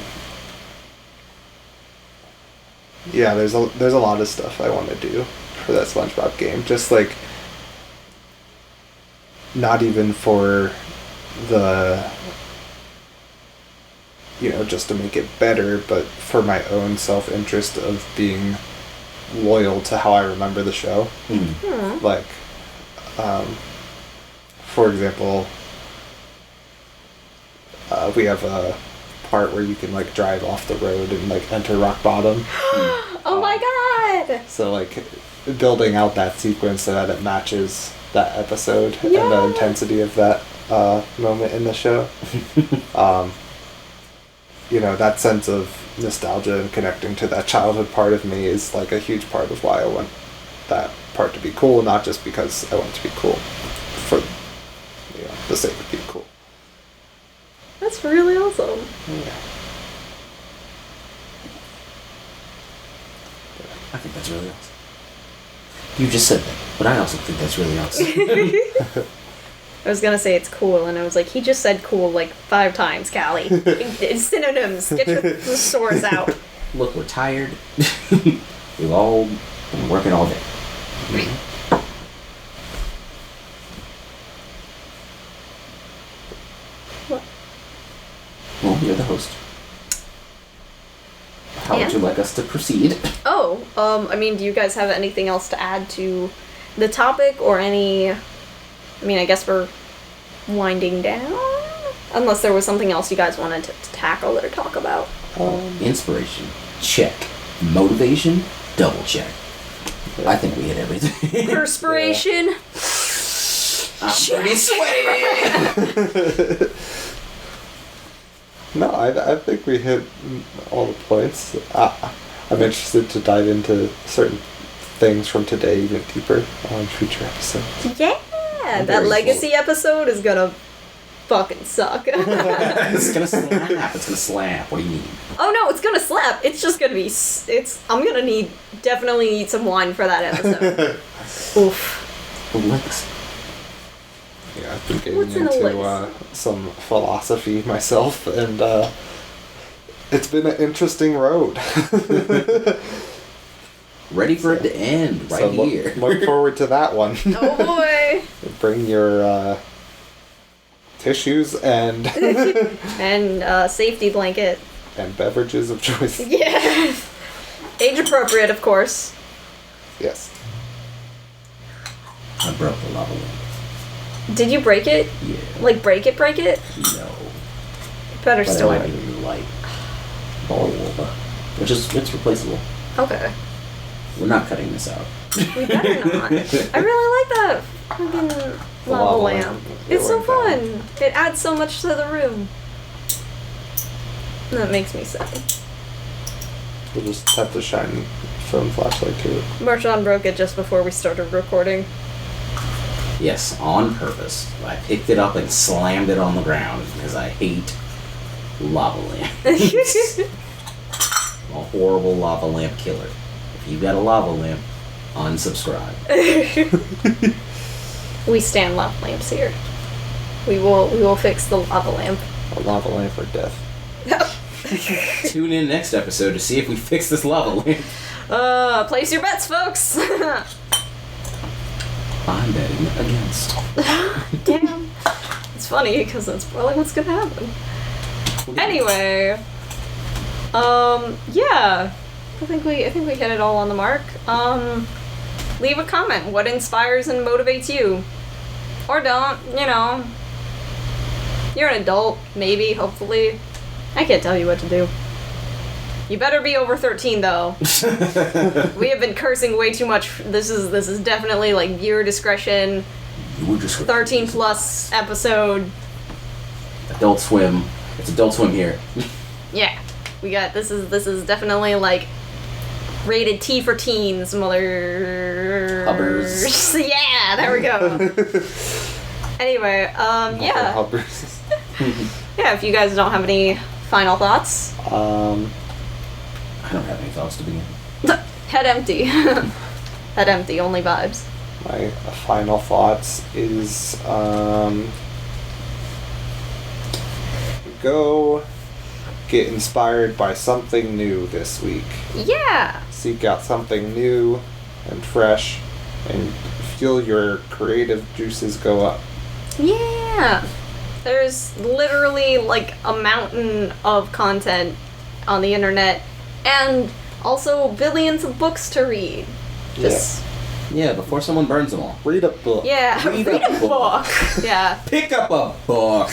Speaker 3: yeah, there's a lot of stuff I want to do for that SpongeBob game. Just like, not even for the, just to make it better, but for my own self-interest of being loyal to how I remember the show. Like, for example, we have a part where you can like drive off the road and like enter rock bottom.
Speaker 1: Oh my god!
Speaker 3: So like building out that sequence so that it matches that episode and the intensity of that moment in the show. That sense of nostalgia and connecting to that childhood part of me is like a huge part of why I want that part to be cool, not just because I want it to be cool for the sake of being cool.
Speaker 1: That's really awesome.
Speaker 3: Yeah.
Speaker 2: I think that's really awesome. You just said that, but I also think that's really awesome.
Speaker 1: I was gonna say it's cool, and I was like, he just said cool like 5 times, Callie. It's synonyms. Get your swords out.
Speaker 2: Look, we're tired. We've all been working all day.
Speaker 1: What?
Speaker 2: Well, you're the host. How would you like us to proceed?
Speaker 1: Oh, do you guys have anything else to add to the topic, or any... I guess we're winding down? Unless there was something else you guys wanted to tackle or talk about.
Speaker 2: Inspiration. Check. Motivation, double check. I think we hit everything.
Speaker 1: Perspiration.
Speaker 2: I'm pretty sweaty.
Speaker 3: No, I think we hit all the points. I'm interested to dive into certain things from today even deeper on future episodes.
Speaker 1: Yeah, that legacy episode is gonna fucking suck.
Speaker 2: It's gonna slap. It's gonna slap. What do you mean?
Speaker 1: Oh no, it's gonna slap. It's just gonna be. I'm gonna definitely need some wine for that episode. Oof.
Speaker 2: Legacy.
Speaker 3: Yeah, I've been getting
Speaker 1: What's in a
Speaker 3: into
Speaker 1: legacy?
Speaker 3: some philosophy myself, and it's been an interesting road.
Speaker 2: Ready for it to end right
Speaker 3: so
Speaker 2: here.
Speaker 3: Look forward to that one.
Speaker 1: Oh boy.
Speaker 3: Bring your tissues and
Speaker 1: And safety blanket.
Speaker 3: and beverages of choice.
Speaker 1: Yeah. Age appropriate, of course.
Speaker 3: Yes.
Speaker 2: I broke the lava lamp.
Speaker 1: Did you break it?
Speaker 2: Yeah.
Speaker 1: Like break it?
Speaker 2: No.
Speaker 1: Better
Speaker 2: But
Speaker 1: still.
Speaker 2: I might need a new light bulb, which is it's replaceable.
Speaker 1: Okay.
Speaker 2: We're not cutting this out.
Speaker 1: We better not. I really like that fucking lava
Speaker 3: lava
Speaker 1: lamp.
Speaker 3: lamp.
Speaker 1: It's so
Speaker 3: It went
Speaker 1: fun. It adds so much to the room. That makes me sad.
Speaker 3: We'll just have to shine phone flashlight to it.
Speaker 1: Marshaun broke it just before we started recording.
Speaker 2: Yes, on purpose. I picked it up and slammed it on the ground because I hate lava lamps. I'm a horrible lava lamp killer. If you got a lava lamp, unsubscribe.
Speaker 1: We stand lava lamps here. We will fix the lava lamp.
Speaker 3: A lava lamp for death.
Speaker 2: Tune in next episode to see if we fix this lava lamp.
Speaker 1: Place your bets, folks.
Speaker 2: I'm betting against.
Speaker 1: Damn. It's funny because that's probably what's gonna happen. Anyway, yeah, I think we hit it all on the mark. Leave a comment. What inspires and motivates you, or don't? You know, you're an adult, maybe, hopefully. I can't tell you what to do. You better be over 13, though. We have been cursing way too much. This is definitely like viewer discretion. 13 plus episode.
Speaker 2: Adult Swim. It's Adult Swim here.
Speaker 1: Yeah, we got this is definitely like rated T for teens, mother.
Speaker 2: Hubbers.
Speaker 1: Yeah, there we go. Anyway, yeah.
Speaker 3: Hubbers.
Speaker 1: Yeah, if you guys don't have any final thoughts.
Speaker 2: I don't have any thoughts to begin.
Speaker 1: Head empty. Head empty, only vibes.
Speaker 3: My final thoughts is go get inspired by something new this week.
Speaker 1: Yeah.
Speaker 3: Seek out something new and fresh and feel your creative juices go up.
Speaker 1: Yeah. There's literally like a mountain of content on the internet and also billions of books to read. Just
Speaker 2: Yeah, before someone burns them all.
Speaker 3: Read a book.
Speaker 1: yeah,
Speaker 2: Read
Speaker 1: read
Speaker 2: a
Speaker 1: a book. Yeah.
Speaker 2: Pick up a book.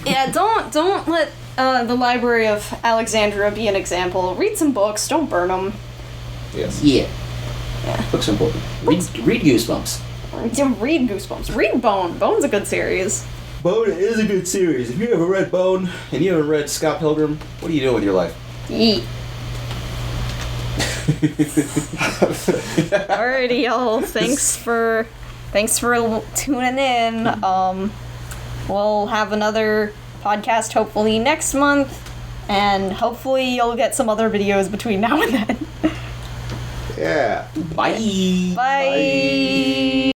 Speaker 1: Yeah, don't let the Library of Alexandria be an example. Read some books, don't burn them.
Speaker 3: Yes.
Speaker 2: Yeah.
Speaker 1: Yeah.
Speaker 2: Books are important. Read Goosebumps.
Speaker 1: Read Goosebumps. Read Bone. Bone's a good series.
Speaker 2: Bone is a good series. If you haven't read Bone and you haven't read Scott Pilgrim, what are you doing with your life?
Speaker 1: Yeet. Alrighty, y'all. Thanks for tuning in. We'll have another podcast hopefully next month, and hopefully you'll get some other videos between now and then.
Speaker 3: Yeah.
Speaker 2: Bye.
Speaker 1: Bye.